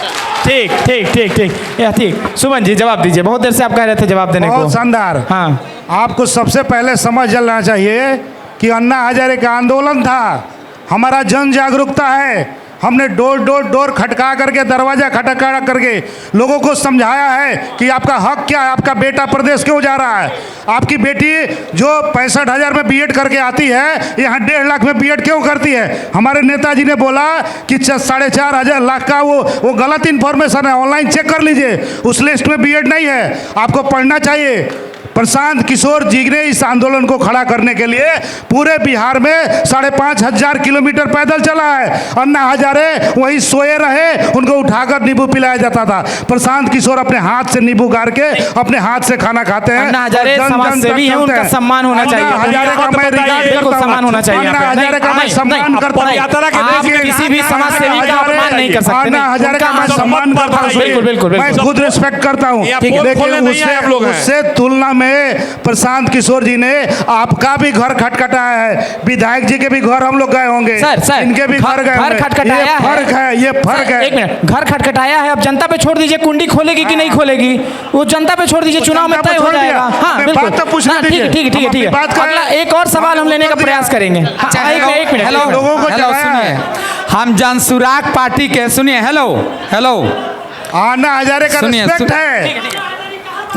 ठीक ठीक ठीक ठीक, यह ठीक। सुमन जी जवाब दीजिए, बहुत देर से आप कह रहे थे जवाब देने को। बहुत शानदार। हाँ, आपको सबसे पहले समझ लेना चाहिए कि अन्ना हजारे का आंदोलन था, हमारा जन जागरूकता है। हमने डोर खटका करके, दरवाजा खटका करके लोगों को समझाया है कि आपका हक क्या है, आपका बेटा प्रदेश क्यों जा रहा है, आपकी बेटी जो 65,000 में बीएड करके आती है यहाँ 1.5 लाख में बीएड क्यों करती है। हमारे नेताजी ने बोला कि 4.5 लाख का वो गलत इन्फॉर्मेशन है, ऑनलाइन चेक कर लीजिए, उस लिस्ट में बीएड नहीं है, आपको पढ़ना चाहिए। प्रशांत किशोर जी ने इस आंदोलन को खड़ा करने के लिए पूरे बिहार में 5,500 किलोमीटर पैदल चला है। अन्ना हजारे वहीं सोए रहे, उनको उठाकर नींबू पिलाया जाता था। प्रशांत किशोर अपने हाथ से नींबू गाड़ के अपने हाथ से खाना खाते हैं। अन्ना हजारे समाज सेवी हैं, उनका सम्मान होना चाहिए। अन्ना हजारे का मैं रिगार्ड करता हूं, सम्मान होना चाहिए। अन्ना हजारे का मैं सम्मान करता हूं। आप किसी भी समाज सेवी का अपमान नहीं कर सकते। अन्ना हजारे का मैं सम्मान करता हूं, बिल्कुल बिल्कुल, मैं खुद रिस्पेक्ट करता हूं, लेकिन उससे तुलना में प्रशांत किशोर जी ने आपका भी घर खटखटाया है, विधायक जी के भी घर हम लोग गए होंगे, सर इनके भी घर गए होंगे। खटखटाया है, ये फर्क है। एक मिनट, घर खटखटाया है, अब जनता पे छोड़ दीजिए कुंडी खोलेगी कि नहीं खोलेगी, वो जनता पे छोड़ दीजिए, चुनाव में तय हो जाएगा। हाँ बिल्कुल, ठीक है। अगला एक और सवाल हम लेने का प्रयास करेंगे। एक मिनट, हेलो सुनिए, हम जनसुराग पार्टी के, सुनिए, हेलो अन्ना हजारे का रिस्पेक्ट है,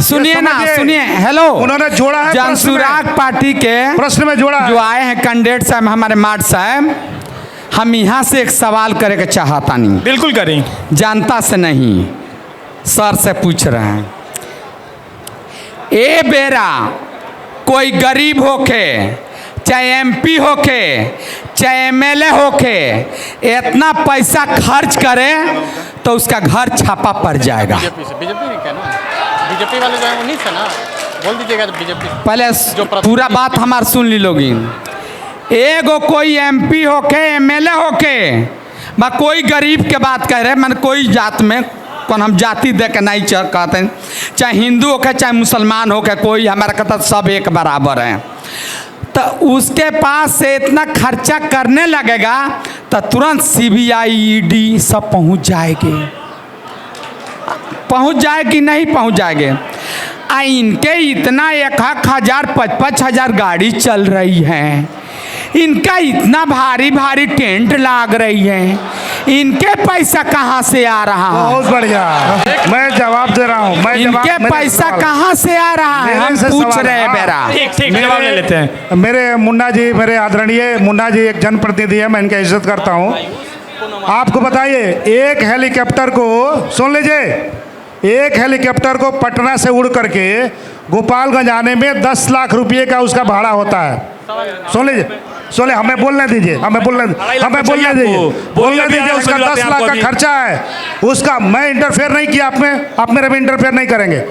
सुनिए ना, सुनिए, हेलो, उन्होंने जोड़ा है जनसुराग पार्टी के प्रश्न में जोड़ा जो आए हैं कैंडिडेट साहब, हमारे मार्ट साहब, हम यहाँ से एक सवाल करे के चाहता नहीं। बिल्कुल करें, जनता से नहीं, सर से पूछ रहे हैं। ए बेरा कोई गरीब होके, चाहे एमपी होके, चाहे एमएलए होके, इतना पैसा खर्च करे तो उसका घर छापा पड़ जाएगा। बीजेपी वाले जो है उन्हीं से ना, बोल दीजिएगा बीजेपी। पहले पूरा बात हमार सुन ली लोगी। एगो कोई एमपी होके, एमएलए होके, बा कोई गरीब के बात कह रहे, मैंने कोई जात में कौन हम जाति दे के नहीं कहते हैं, चाहे हिंदू होके चाहे मुसलमान होके, कोई हमारा कहता सब एक बराबर हैं, तो उसके पास से इतना खर्चा करने लगेगा तो तुरंत सीबीआई, ईडी सब पहुंच जाएगी नहीं पहुंच जाएंगे। इनके इतना 1,000 5,000 गाड़ी चल रही है, इनका इतना भारी टेंट लाग रही है, इनके पैसा कहाँ से आ रहा है? बहुत बढ़िया, मैं जवाब दे रहा हूँ। इनके पैसा कहाँ से आ रहा है हम पूछ रहे हैं बेरा। ठीक जवाब ले लेते हैं। मेरे मुन्ना जी, मेरे आदरणीय मुन्ना जी एक जनप्रतिनिधि है, मैं इनकी इज्जत करता हूँ। आपको बताइए, एक हेलीकॉप्टर को सुन लीजिए, एक हेलीकॉप्टर को पटना से उड़ करके गोपालगंज आने में 10 लाख रुपये का उसका भाड़ा होता है। सुन लीजिए, सुनिए, हमें बोलने दीजिए, हमें बोलने दीजिए। उसका 10 लाख का खर्चा है उसका। मैं इंटरफेयर नहीं किया आप में, आप मेरे में इंटरफेयर नहीं करेंगे।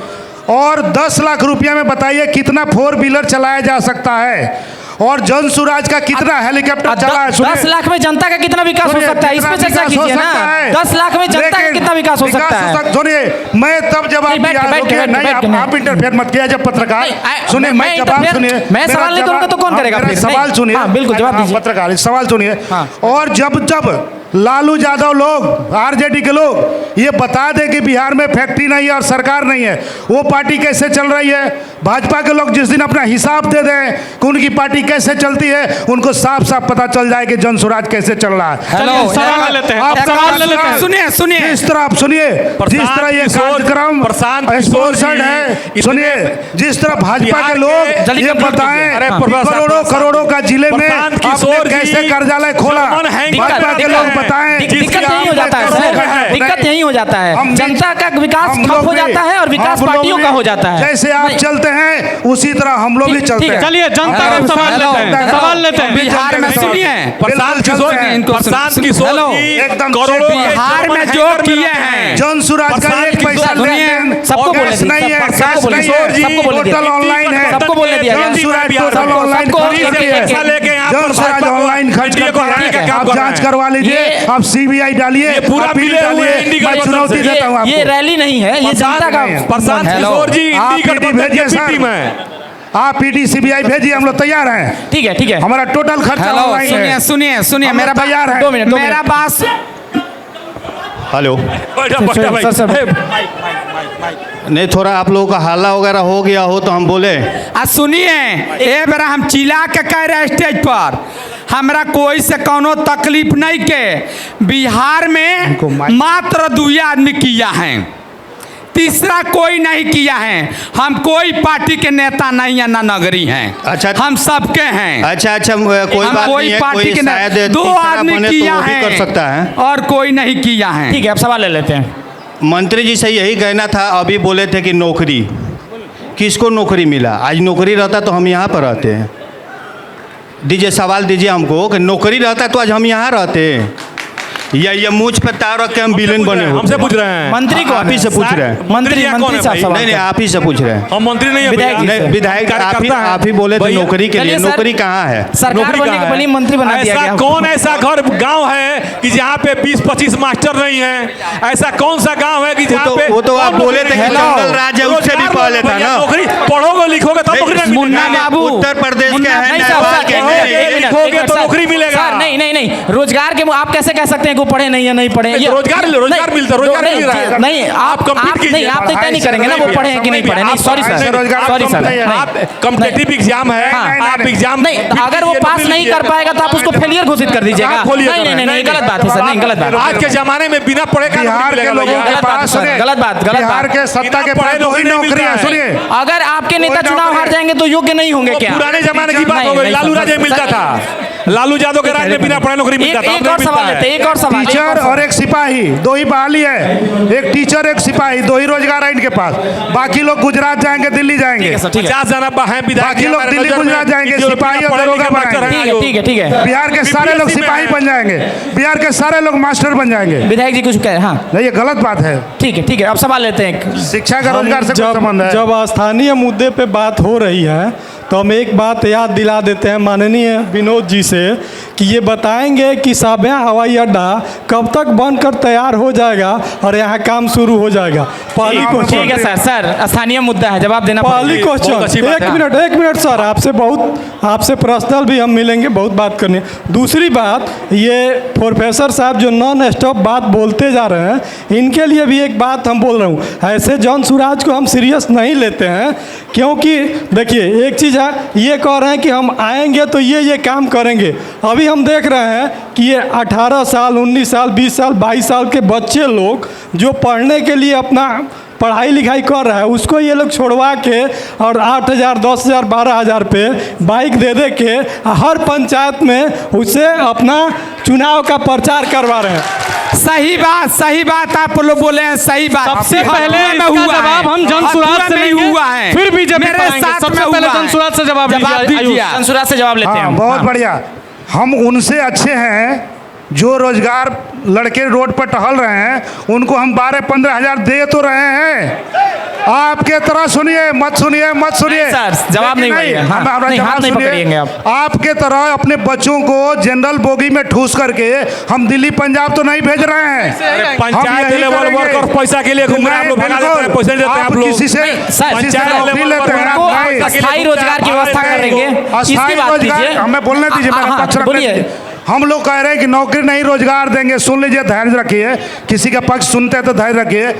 और 10 लाख रुपया में बताइए कितना 4 व्हीलर चलाया जा सकता है, और जन स्वराज का कितना हेलीकॉप्टर चला है। 10 लाख में जनता का कितना विकास हो सकता है, इस पे चर्चा कीजिए ना। 10 लाख में जनता का कितना विकास हो सकता है? सुनिए, मैं तब जवाब नहीं, आप इंटरफेयर मत किया जब पत्रकार। सुनिए, मैं जवाब सुनिए, मैं सवाल नहीं करूंगा तो कौन करेगा? सवाल सुनिए, बिल्कुल जवाब दीजिए। पत्रकार सवाल सुनिए। और जब लालू यादव लोग, आरजेडी के लोग ये बता दें कि बिहार में फैक्ट्री नहीं है और सरकार नहीं है, वो पार्टी कैसे चल रही है? भाजपा के लोग जिस दिन अपना हिसाब दे दें कि उनकी पार्टी कैसे चलती है, उनको साफ साफ पता चल जाए कि जन स्वराज कैसे चल रहा है। सवाल लेते हैं। सुनिए, जिस तरह आप सुनिए, जिस तरह ये कार्यक्रम स्पॉन्सर्ड है, सुनिए, जिस तरह भाजपा के लोग ये बताएं करोड़ों का जिले में आपने कैसे कार्यालय खोला, भाजपा के लोग बताएं। दिक्कत यही हो जाता है सर, दिक्कत यही हो जाता है, जनता का विकास ठप हो जाता है और विकास पार्टियों का हो जाता है। जैसे आप चलते हैं उसी तरह हम लोग भी चलते हैं। चलिए, जनता का सवाल लेते हैं। बिहार में सुनिए, प्रशांत किशोर जी एकदम बिहार में जो किए हैं, जन स्वराज का एक पैसा सबको बोलने दीजिए, नहीं है, सबको बोलने टोटल ऑनलाइन है, सबको बोलने दिया जन स्वराज टोटल ऑनलाइन जन स्वराज ऑनलाइन खर्च करते हैं। आप जांच करवा लीजिए, आप सीबीआई डालिए, पूरा मिले हुए मैं चुनौती देता हूँ आपको। ये रैली नहीं है, ये जनता का। प्रशांत किशोर जी भेजिए सर, आप पीटी सीबीआई भेजिए, हम लोग तैयार हैं। ठीक है, ठीक है, हमारा टोटल खर्चा ऑनलाइन है। सुनिए, मेरा तैयार है। 2 मिनट, मेरा बात। हेलो, नहीं थोड़ा आप लोगों का हल्ला वगैरह हो गया हो तो हम बोले। सुनिए, ए बेरा हम चिल्ला के कह रहे स्टेज पर, हमरा कोई से कोनो तकलीफ नहीं के। बिहार में मात्र 2 आदमी किया है, तीसरा कोई नहीं किया है। हम कोई पार्टी के नेता नहीं है, ना नगरी हैं। अच्छा, हम सबके हैं। अच्छा, कोई बात नहीं है, पार्टी के शायद 2 आदमी किया तो है कर सकता है और कोई नहीं किया है। ठीक है, अब सवाल ले लेते हैं। मंत्री जी से यही कहना था, अभी बोले थे कि नौकरी, किसको नौकरी मिला? आज नौकरी रहता तो हम यहाँ पर रहते हैं। दीजिए, सवाल दीजिए हमको कि नौकरी रहता तो आज हम यहाँ रहते। या ये मुझ पे तार रख के हम विलेन बने हो। हमसे पूछ रहे हैं, मंत्री को आप ही से पूछ रहे हैं। मंत्री साहब, नहीं, आप ही से पूछ रहे हैं। हम मंत्री नहीं है, विधायक आप ही बोले थे नौकरी के लिए। नौकरी कहाँ है? सरकार बनने के बनी मंत्री बना दिया गया। कौन ऐसा घर गांव है कि जहाँ पे 20-25 मास्टर नहीं है? ऐसा कौन सा गांव है कि जहाँ पे? वो तो आप बोले थे कि जंगल राज है, उससे भी पहले था ना। नौकरी पढ़ोगे लिखोगे तब नौकरी नहीं। मुन्ना बाबू, उत्तर प्रदेश के हैं, लिखोगे तो नौकरी मिलेगा। नहीं, रोजगार के आप कैसे कह सकते हैं कि पढ़े नहीं है, नहीं पढ़े? रोजगार मिलता, रोजगार मिल रहा है। नहीं, आप नहीं, आप तय नहीं करेंगे ना वो पढ़े हैं कि नहीं पढ़े। नहीं, सॉरी सर, आप कॉम्पिटिटिव एग्जाम है, आप एग्जाम नहीं, अगर वो पास नहीं कर पाएगा तो आप उसको फेलियर घोषित कर दीजिएगा। नहीं, गलत बात है सर, नहीं, गलत बात। आज के जमाने में बिना पढ़े का बिहार के लोगों के पास गलत बात। बिहार के सत्ता के पास 2 ही नौकरियां। सुनिए, अगर आपके नेता चुनाव हार जाएंगे तो योग्य नहीं होंगे क्या? पुराने जमाने की बात हो गई, लालू राज मिलता था, लालू यादव के राज में बिना पढ़े नौकरी मिलता था। एक और सवाल लेते हैं, एक और सवाल। टीचर और एक सिपाही, 2 ही बहाली है। एक टीचर, एक सिपाही, 2 ही रोजगार है इनके पास। बाकी लोग गुजरात जाएंगे, दिल्ली जाएंगे। 50 जना है विधायक, बाकी लोग दिल्ली गुजरात जाएंगे, सिपाही और दरोगा बनाएंगे। ठीक है। बिहार के सारे लोग सिपाही बन जाएंगे, बिहार के सारे लोग मास्टर बन जाएंगे। विधायक जी कुछ कह रहे हैं? हाँ, नहीं, ये गलत बात है। ठीक है, अब सवाल लेते हैं। शिक्षा का रोजगार से क्या संबंध है? जब स्थानीय मुद्दे पे बात हो रही है तो हम एक बात याद दिला देते हैं माननीय विनोद जी से कि ये बताएंगे कि साबिया हवाई अड्डा कब तक बनकर तैयार हो जाएगा और यहाँ काम शुरू हो जाएगा। पहली क्वेश्चन ठीक है सर। सर स्थानीय मुद्दा है, जवाब देना पहली पड़ेगा। क्वेश्चन, एक मिनट सर, आपसे पर्सनल भी हम मिलेंगे, बहुत बात करनी है। दूसरी बात, ये प्रोफेसर साहब जो नॉन स्टॉप बात बोलते जा रहे हैं, इनके लिए भी एक बात हम बोल रहा हूँ, ऐसे जॉन सुराज को हम सीरियस नहीं लेते हैं, क्योंकि देखिए एक चीज़ है, ये कह रहे हैं कि हम आएंगे तो ये काम करेंगे। अभी हम देख रहे हैं कि ये 18 साल 19 साल 20 साल 22 साल के बच्चे लोग जो पढ़ने के लिए अपना पढ़ाई लिखाई कर रहा है, उसको ये लोग छोड़वा के और 8,000 10,000 12,000 पे बाइक दे के हर पंचायत में उसे अपना चुनाव का प्रचार करवा रहे हैं। सही बात आप लोग बोले हैं, सही बात। सबसे पहले इसका जवाब हम जनसुराज से नहीं हुआ है, फिर बीजेपी पाएंगे। सबसे पहले जनसुराज से जवाब दीजिए। जनसुराज से जवाब लेते हैं। बहुत बढ़िया। हम उनसे अच्छे हैं जो रोजगार लड़के रोड पर टहल रहे हैं, उनको हम 12-15 हज़ार दे तो रहे हैं। आपके तरह सुनिए मत सुनिए सर, जवाब नहीं मिलेगा। हाँ, नहीं, हाथ नहीं पकड़िएंगे आप। आपके तरह अपने बच्चों को जनरल बोगी में ठूस करके हम दिल्ली पंजाब तो नहीं भेज रहे हैं। पंचायत लेवल वर्कर पैसा के लिए घूम रहे हैं, आप लोग भगा देते हैं, पैसे नहीं देते हैं आप लोग। किसी से नौकरी लेते हैं, अस्थायी रोजगार की व्यवस्था करेंगे, इसकी बात कीजिए। हमें बोलने दीजिए। हम लोग कह रहे हैं कि नौकरी नहीं रोजगार देंगे। सुन लीजिए, धैर्य रखिए, किसी का पक्ष सुनते हैं तो धैर्य रखिए।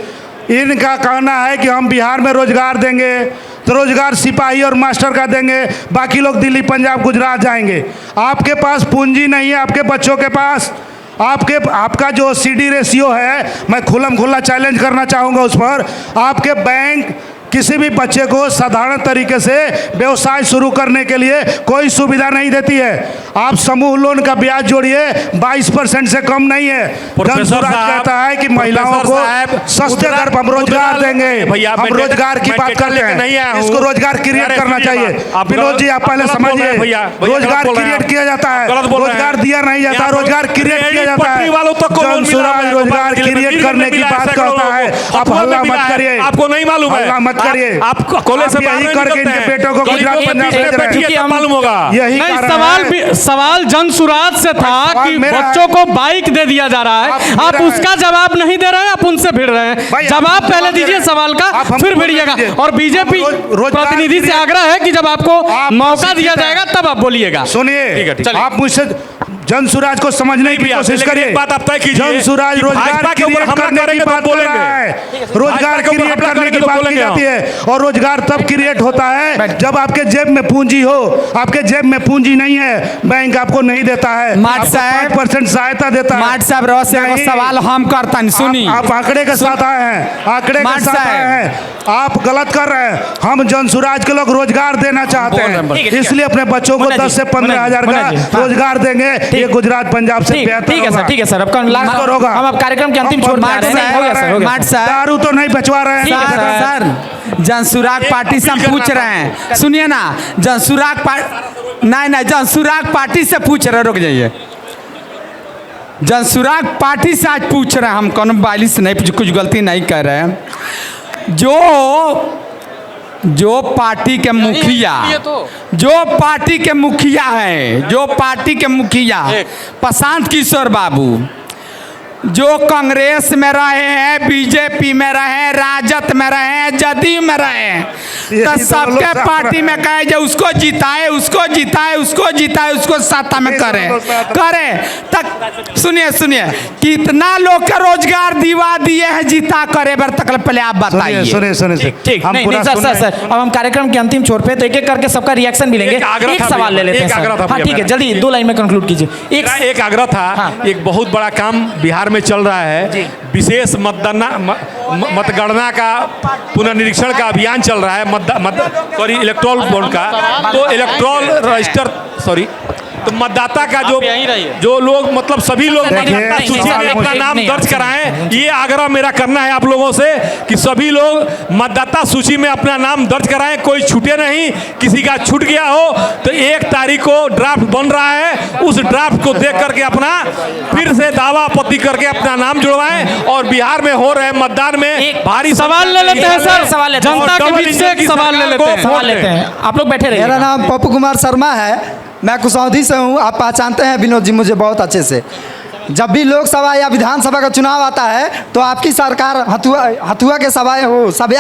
इनका कहना है कि हम बिहार में रोजगार देंगे तो रोजगार सिपाही और मास्टर का देंगे, बाकी लोग दिल्ली पंजाब गुजरात जाएंगे। आपके पास पूंजी नहीं है, आपके बच्चों के पास। आपका जो CD रेशियो है, मैं खुला चैलेंज करना चाहूँगा उस पर। आपके बैंक किसी भी बच्चे को साधारण तरीके से व्यवसाय शुरू करने के लिए कोई सुविधा नहीं देती है। आप समूह लोन का ब्याज जोड़िए, 22% से कम नहीं है। जनसुराज कहता है कि महिलाओं को सस्ते दर पर हम रोजगार देंगे। हम रोजगार की बात करते हैं, इसको रोजगार क्रिएट करना चाहिए। विनोद जी, आप पहले समझिए, रोजगार क्रिएट किया जाता है, रोजगार दिया नहीं जाता, रोजगार क्रिएट किया जाता है। जनसुराज रोजगार क्रिएट करने की बात करता है। आप हल्ला मत करिए, आपको नहीं मालूम है, करिए। आप कोले से यही करके इनके बेटों को गुजरात पंजाब भेज रहे हैं, मालूम होगा। यही सवाल जनसुराज से था कि बच्चों को बाइक दे दिया जा रहा है, आप उसका जवाब नहीं दे रहे हैं, आप उनसे भिड़ रहे हैं। जवाब पहले दीजिए सवाल का, फिर भिड़िएगा। और बीजेपी प्रतिनिधि से आग्रह है कि जब आपको मौका दिया जाएगा तब आप बोलिएगा। सुनिए, आप मुझसे जनसुराज को समझने की कोशिश करिए। बात आप तय कीजिए। जनसुराज रोजगार क्रिएट करने की बात बोल रहा है, रोजगार क्रिएट करने की बात की जाती है। और रोजगार तब क्रिएट होता है जब आपके जेब में पूंजी हो। आपके जेब में पूंजी नहीं है, बैंक आपको नहीं देता है, 5% सहायता देता है। माट साहब रोज से सवाल हम करता नहीं, सुनी। आप आंकड़े के साथ आए हैं, आंकड़े के साथ आए हैं, आप गलत कर रहे हैं। हम जनसुराज के लोग रोजगार देना चाहते हैं, इसलिए अपने बच्चों को 10 से 15 हज़ार का रोजगार देंगे। ये गुजरात पंजाब से बेहतर होगा। ठीक है सर, अब लास्ट होगा। हम अब कार्यक्रम के अंतिम छोर पे आ रहे हैं। माट साहब, दारू तो नहीं बचवा रहे हैं सर। जनसुराग पार्टी से हम पूछ रहे हैं, सुनिए ना। जनसुराग पार्टी से पूछ रहे हैं, रुक जाइए। जनसुराग पार्टी से आज पूछ रहे हैं हम, कौन बाइली से नहीं, कुछ गलती नहीं कर रहे हैं। जो पार्टी के मुखिया, जो पार्टी के मुखिया प्रशांत किशोर बाबू, जो कांग्रेस में रहे हैं, बीजेपी में रहे, राजद में रहे, जदयू में रहे, तो सबके पार्टी में कहे जो उसको जिताए, उसको सत्ता में करे तक। सुनिए, कितना लोग का रोजगार दिए हैं जीता करे बर तक, पहले आप बताइए। सुनिए, ठीक, नहीं सर, अब हम कार्यक्रम के अंतिम छोर पे, तो एक करके सबका रिएक्शन भी लेंगे। एक सवाल ले लेते हैं। हाँ ठीक है, जल्दी 2 लाइन में कंक्लूड कीजिए। एक आग्रह था, एक बहुत बड़ा काम बिहार में चल रहा है, विशेष मतगणना का पुनर्निरीक्षण का अभियान चल रहा है, इलेक्टोरल बॉन्ड का, तो इलेक्टोरल रजिस्टर तो मतदाता का जो लोग, मतलब सभी लोग मतदाता सूची में अपना नाम दर्ज कराएं। ये आग्रह मेरा करना है आप लोगों से कि सभी लोग मतदाता सूची में अपना नाम दर्ज कराएं, कोई छूटे नहीं। किसी का छूट गया हो तो 1 तारीख को ड्राफ्ट बन रहा है, उस ड्राफ्ट को देख करके अपना फिर से दावा आपत्ति करके अपना नाम जुड़वाएं। और बिहार में हो रहे मतदान में भारी सवाल ले लेते हैं सर, जनता के बीच से एक सवाल ले लेते हैं। आप लोग बैठे रहिए। मेरा नाम पप्पू कुमार शर्मा है, मैं कुसौदी से हूँ। आप पहचानते हैं विनोद जी मुझे बहुत अच्छे से। जब भी लोकसभा या विधानसभा का चुनाव आता है तो आपकी सरकार हथुआ के सभा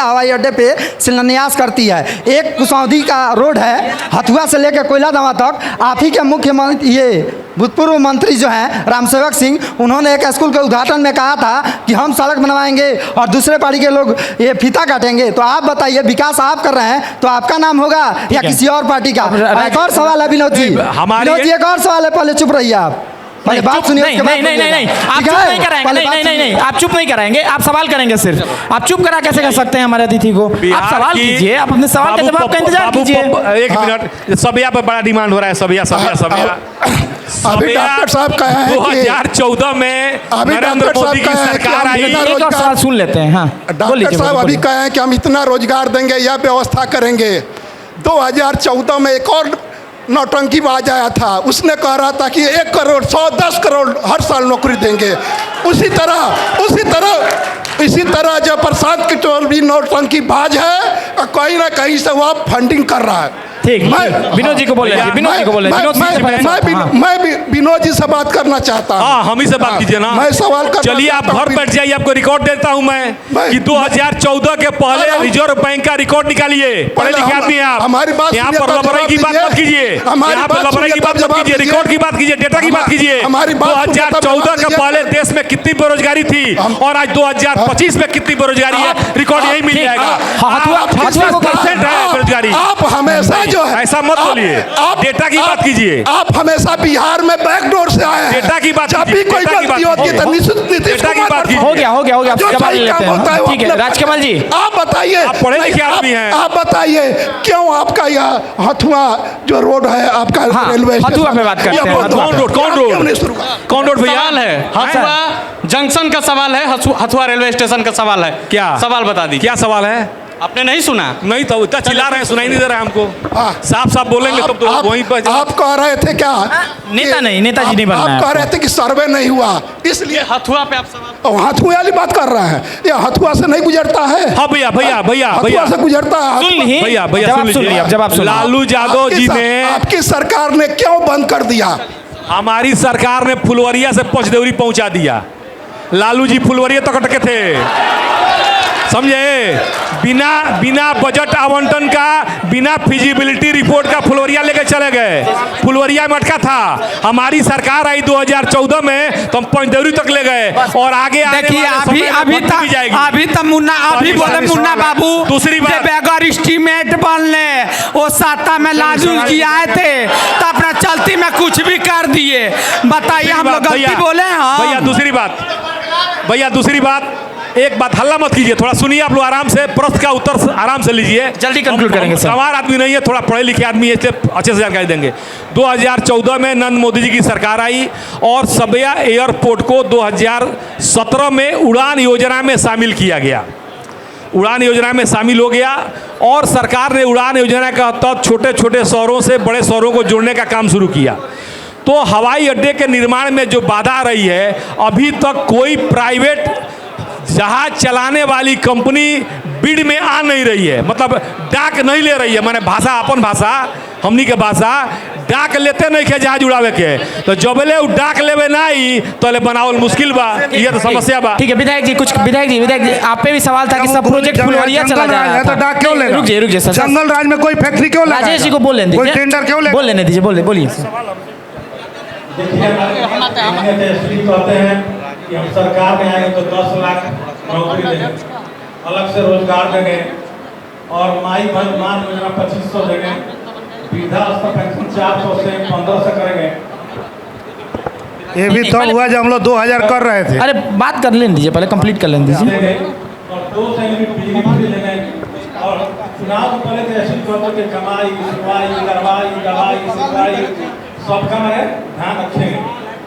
हवाई अड्डे पे शिलान्यास करती है। एक कुसौदी का रोड है हथुआ से लेकर कोयलादवा तक, आप ही के मुख्यमंत्री ये भूतपूर्व मंत्री जो हैं रामसेवक सिंह, उन्होंने एक स्कूल के उद्घाटन में कहा था कि हम सड़क बनवाएंगे और दूसरे पार्टी के लोग ये फीता काटेंगे। तो आप बताइए, विकास आप कर रहे हैं तो आपका नाम होगा या किसी और पार्टी का? एक और सवाल है विनोद जी, विनोद जी एक और सवाल है, पहले चुप रहिए आप, पहले बात सुनिए। नहीं, आप चुप नहीं कराएंगे, नहीं, आप चुप नहीं कराएंगे, आप सवाल करेंगे सिर्फ। आप चुप करा कैसे कर सकते हैं हमारे अतिथि को? आप सवाल कीजिए, आप अपने सवाल का जवाब का इंतजार कीजिए। एक मिनट, सबिया पर बड़ा डिमांड हो रहा है, सबिया। अभी डॉक्टर साहब कहा है 2014 में नरेंद्र मोदी की सरकार आई। एक और सवाल सुन लेते हैं। हाँ, डॉक्टर साहब अभी कहे हैं कि हम इतना रोजगार देंगे, यह व्यवस्था करेंगे। 2014 में एक और नौटंकीबाज आया था, उसने कह रहा था कि 1 करोड़ 110 करोड़ हर साल नौकरी देंगे। उसी तरह जब प्रसाद किशोर भी नौटंकीबाज है और कहीं ना कहीं से वह फंडिंग कर रहा है। ठीक, विनोद जी को बोले, मैं विनोद जी से बात करना चाहता हूँ। हाँ, हम ही से बात कीजिए ना। मैं सवाल कर, चलिए आप घर बैठ जाइए, आपको रिकॉर्ड देता हूँ मैं कि 2014 के पहले रिजर्व बैंक का रिकॉर्ड निकालिए। पढ़े लिखे आदमी हैं आप, हमारी बात यहाँ पर लबराई की बात मत कीजिए, यहाँ पर लबराई की बात मत कीजिए, रिकॉर्ड की बात कीजिए, डेटा की बात कीजिए। 2014 के पहले देश में कितनी बेरोजगारी थी और आज 2025 में कितनी बेरोजगारी है, रिकॉर्ड यही मिल जाएगा। % है बेरोजगारी। आप हमेशा जो है, ऐसा मत बोलिए, डेटा की बात कीजिए। आप हमेशा बिहार में बैकडोर से आए हैं। डेटा की बात, जब भी कोई गलती होती है तो नीतीश कुमार पर हो गया, जवाब लेते हैं। ठीक है, राजकमल जी आप बताइए, आप पढ़े लिखे आदमी हैं, आप बताइए क्यों आपका यह हथुआ जो रोड है आपका रेलवे हथुआ पे बात करते हैं। कौन रोड भैया है? हथुआ जंक्शन का सवाल है, हथुआ रेलवे स्टेशन का सवाल है। क्या सवाल बता दीजिए। क्या सवाल है? आपने नहीं सुना? नहीं तो इतना चिल्ला रहे हैं, सुनाई नहीं दे रहा है हमको। साफ बोलेंगे तब तो वहीं पर। आप कह रहे थे क्या नेताजी नहीं बनना है? आप कह रहे थे कि सर्वे नहीं हुआ, इसलिए हथुआ पे आप सवाल, हथुआ वाली बात कर रहे हैं। ये हथुआ से नहीं गुजरता है। हाँ भैया से गुजरता है। भैया सुन लीजिए। लालू यादव जी ने, आपकी सरकार ने क्यों बंद कर दिया? हमारी सरकार ने फुलवरिया से पचदेवरी पहुंचा दिया। लालू जी फुलवरिया तक अटके थे, समझे? बिना बजट आवंटन का, बिना फिजिबिलिटी रिपोर्ट का फुलवरिया लेके चले गए। फुलवरिया में अटका था। हमारी सरकार आई 2014 में तो हम पंचदेवरी तक ले गए और आगे देखिए अभी तक मुन्ना बाबू दूसरी बात, अगर एस्टीमेट बनने वो सत्ता में लालू जी आए थे तो अपना चलती में कुछ भी कर दिए। बताइए हम लोग गलती बोले? भैया दूसरी बात, एक बात हल्ला मत कीजिए, थोड़ा सुनिए आप लोग आराम से, प्रश्न का उत्तर आराम से लीजिए। जल्दी कंक्लूड करेंगे सर। सवाल आदमी नहीं है, थोड़ा पढ़े लिखे आदमी है, इसलिए अच्छे से जानकारी देंगे। 2014 में नरेंद्र मोदी जी की सरकार आई और सबिया एयरपोर्ट को 2017 में उड़ान योजना में शामिल किया गया। उड़ान योजना में शामिल हो गया और सरकार ने उड़ान योजना के तहत छोटे छोटे शहरों से बड़े शहरों को जोड़ने का काम शुरू किया। तो हवाई अड्डे के निर्माण में जो बाधा आ रही है, अभी तक कोई प्राइवेट जहाज चलाने वाली कंपनी बिड में आ नहीं रही है, मतलब डाक नहीं ले रही है। माने भाषा, अपन भाषा, हमनी के भाषा, डाक लेते नहीं के जहाज उड़ावे के, तो जबले उ डाक लेवे नहीं तो ले बनावल मुश्किल बा, ये तो समस्या बा। ठीक है विधायक जी, आप पे भी सवाल था कि सब प्रोजेक्ट फुलवरिया चला जा रहा है तो डाक क्यों लेगा? रुक जाइए सर, जंगल राज में कोई फैक्ट्री क्यों लगा? राजेश जी को बोल लेने दीजिए, टेंडर क्यों लेगा? बोल लेने दीजिए, बोलिए। देखिए कहते हैं कि हम सरकार में आएंगे तो 10 लाख नौकरी देंगे, अलग से रोजगार देंगे और माई मान योजना 2500 देंगे, वृद्धा अवस्था पेंशन 400 से 1500 करेंगे। ये भी तो हुआ जब हम लोग 2000 कर रहे थे। अरे बात कर लेने दीजिए, पहले कंप्लीट कर लेने दीजिए। और 2 यूनिट बिजली फ्री देंगे और चुनाव से पहले तहसील के कमाई, सुनवाई, कार्रवाई, दवाई, सिंचाई सबका मैंने ध्यान रखेंगे।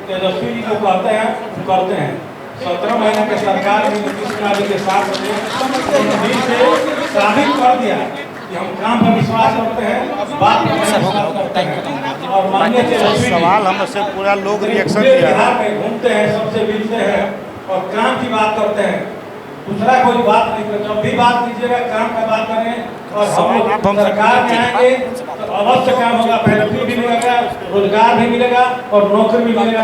तेजस्वी जी जो कहते हैं वो करते हैं। 17 महीने के सरकार में नीतीश कुमार जी के साथ साबित कर दिया कि हम काम पर विश्वास रखते हैं, बात पर विश्वास करते हैं। और माननीय तेजस्वी सवाल हमसे पूरा लोग रिएक्शन दिया बिहार में घूमते हैं, सबसे मिलते हैं और काम की बात करते हैं, दूसरा कोई बात नहीं करते। जब भी बात कीजिएगा काम का बात करें और हम सरकार में आएंगे तो अवश्य काम होगा, फैक्ट्री भी मिलेगा, रोजगार भी मिलेगा और नौकरी भी मिलेगा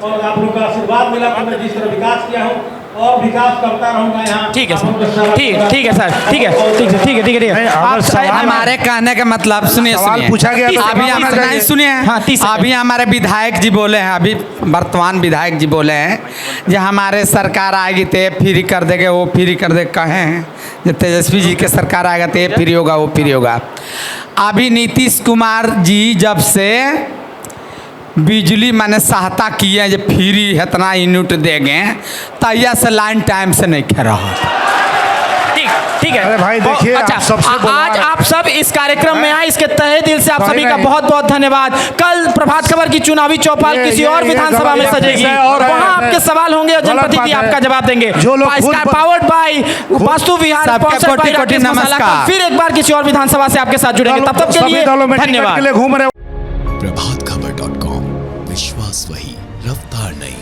और आप लोगों का आशीर्वाद मिला तो मैं जिस तरह विकास किया हूँ और विकास करता रहूँगा यहाँ। ठीक है सर, ठीक है सर, ठीक है हमारे कहने का मतलब सुनिए, सवाल पूछा गया तो अभी जवाब हम देना नहीं चाहिए। सुनिए, हाँ, 30 सेकंड। अभी हमारे विधायक जी बोले हैं, अभी वर्तमान विधायक जी बोले हैं जो हमारे सरकार आएगी तो ये फ्री कर देंगे, वो फ्री कर देंगे कहे हैं। जब तेजस्वी जी के सरकार आएगा तो ये फ्री होगा, वो फ्री होगा। अभी नीतीश कुमार जी जब से बिजली मैंने सहायता किए जो फ्री इतना यूनिट देंगे तैया से लाइन टाइम से नहीं खे रहा। ठीक है। अरे भाई देखिए, अच्छा, आप सबसे बुला आज रहे हैं। आप सब इस कार्यक्रम में आए, इसके तहे दिल से आप सॉरी सभी का नहीं। बहुत बहुत धन्यवाद। कल प्रभात खबर की चुनावी चौपाल ये- किसी ये- और ये विधानसभा में गलत सजेगी, बात है और वहाँ आपके सवाल होंगे और गलत जनप्रतिनिधि बात है। आपका जवाब देंगे। जो लोग खुद पावर्ड बाय वास्तु विहार, सबके sponsored by कोटि-कोटि राकेश मसाला का। नमस्कार। फिर एक बार किसी और विधानसभा से आपके साथ जुड़ेंगे, तब तक के सभी लिए दलों में टिकट धन्यवाद। के लिए घूम रहे प्रभात खबर.com, विश्वास वही, रफ्तार नहीं।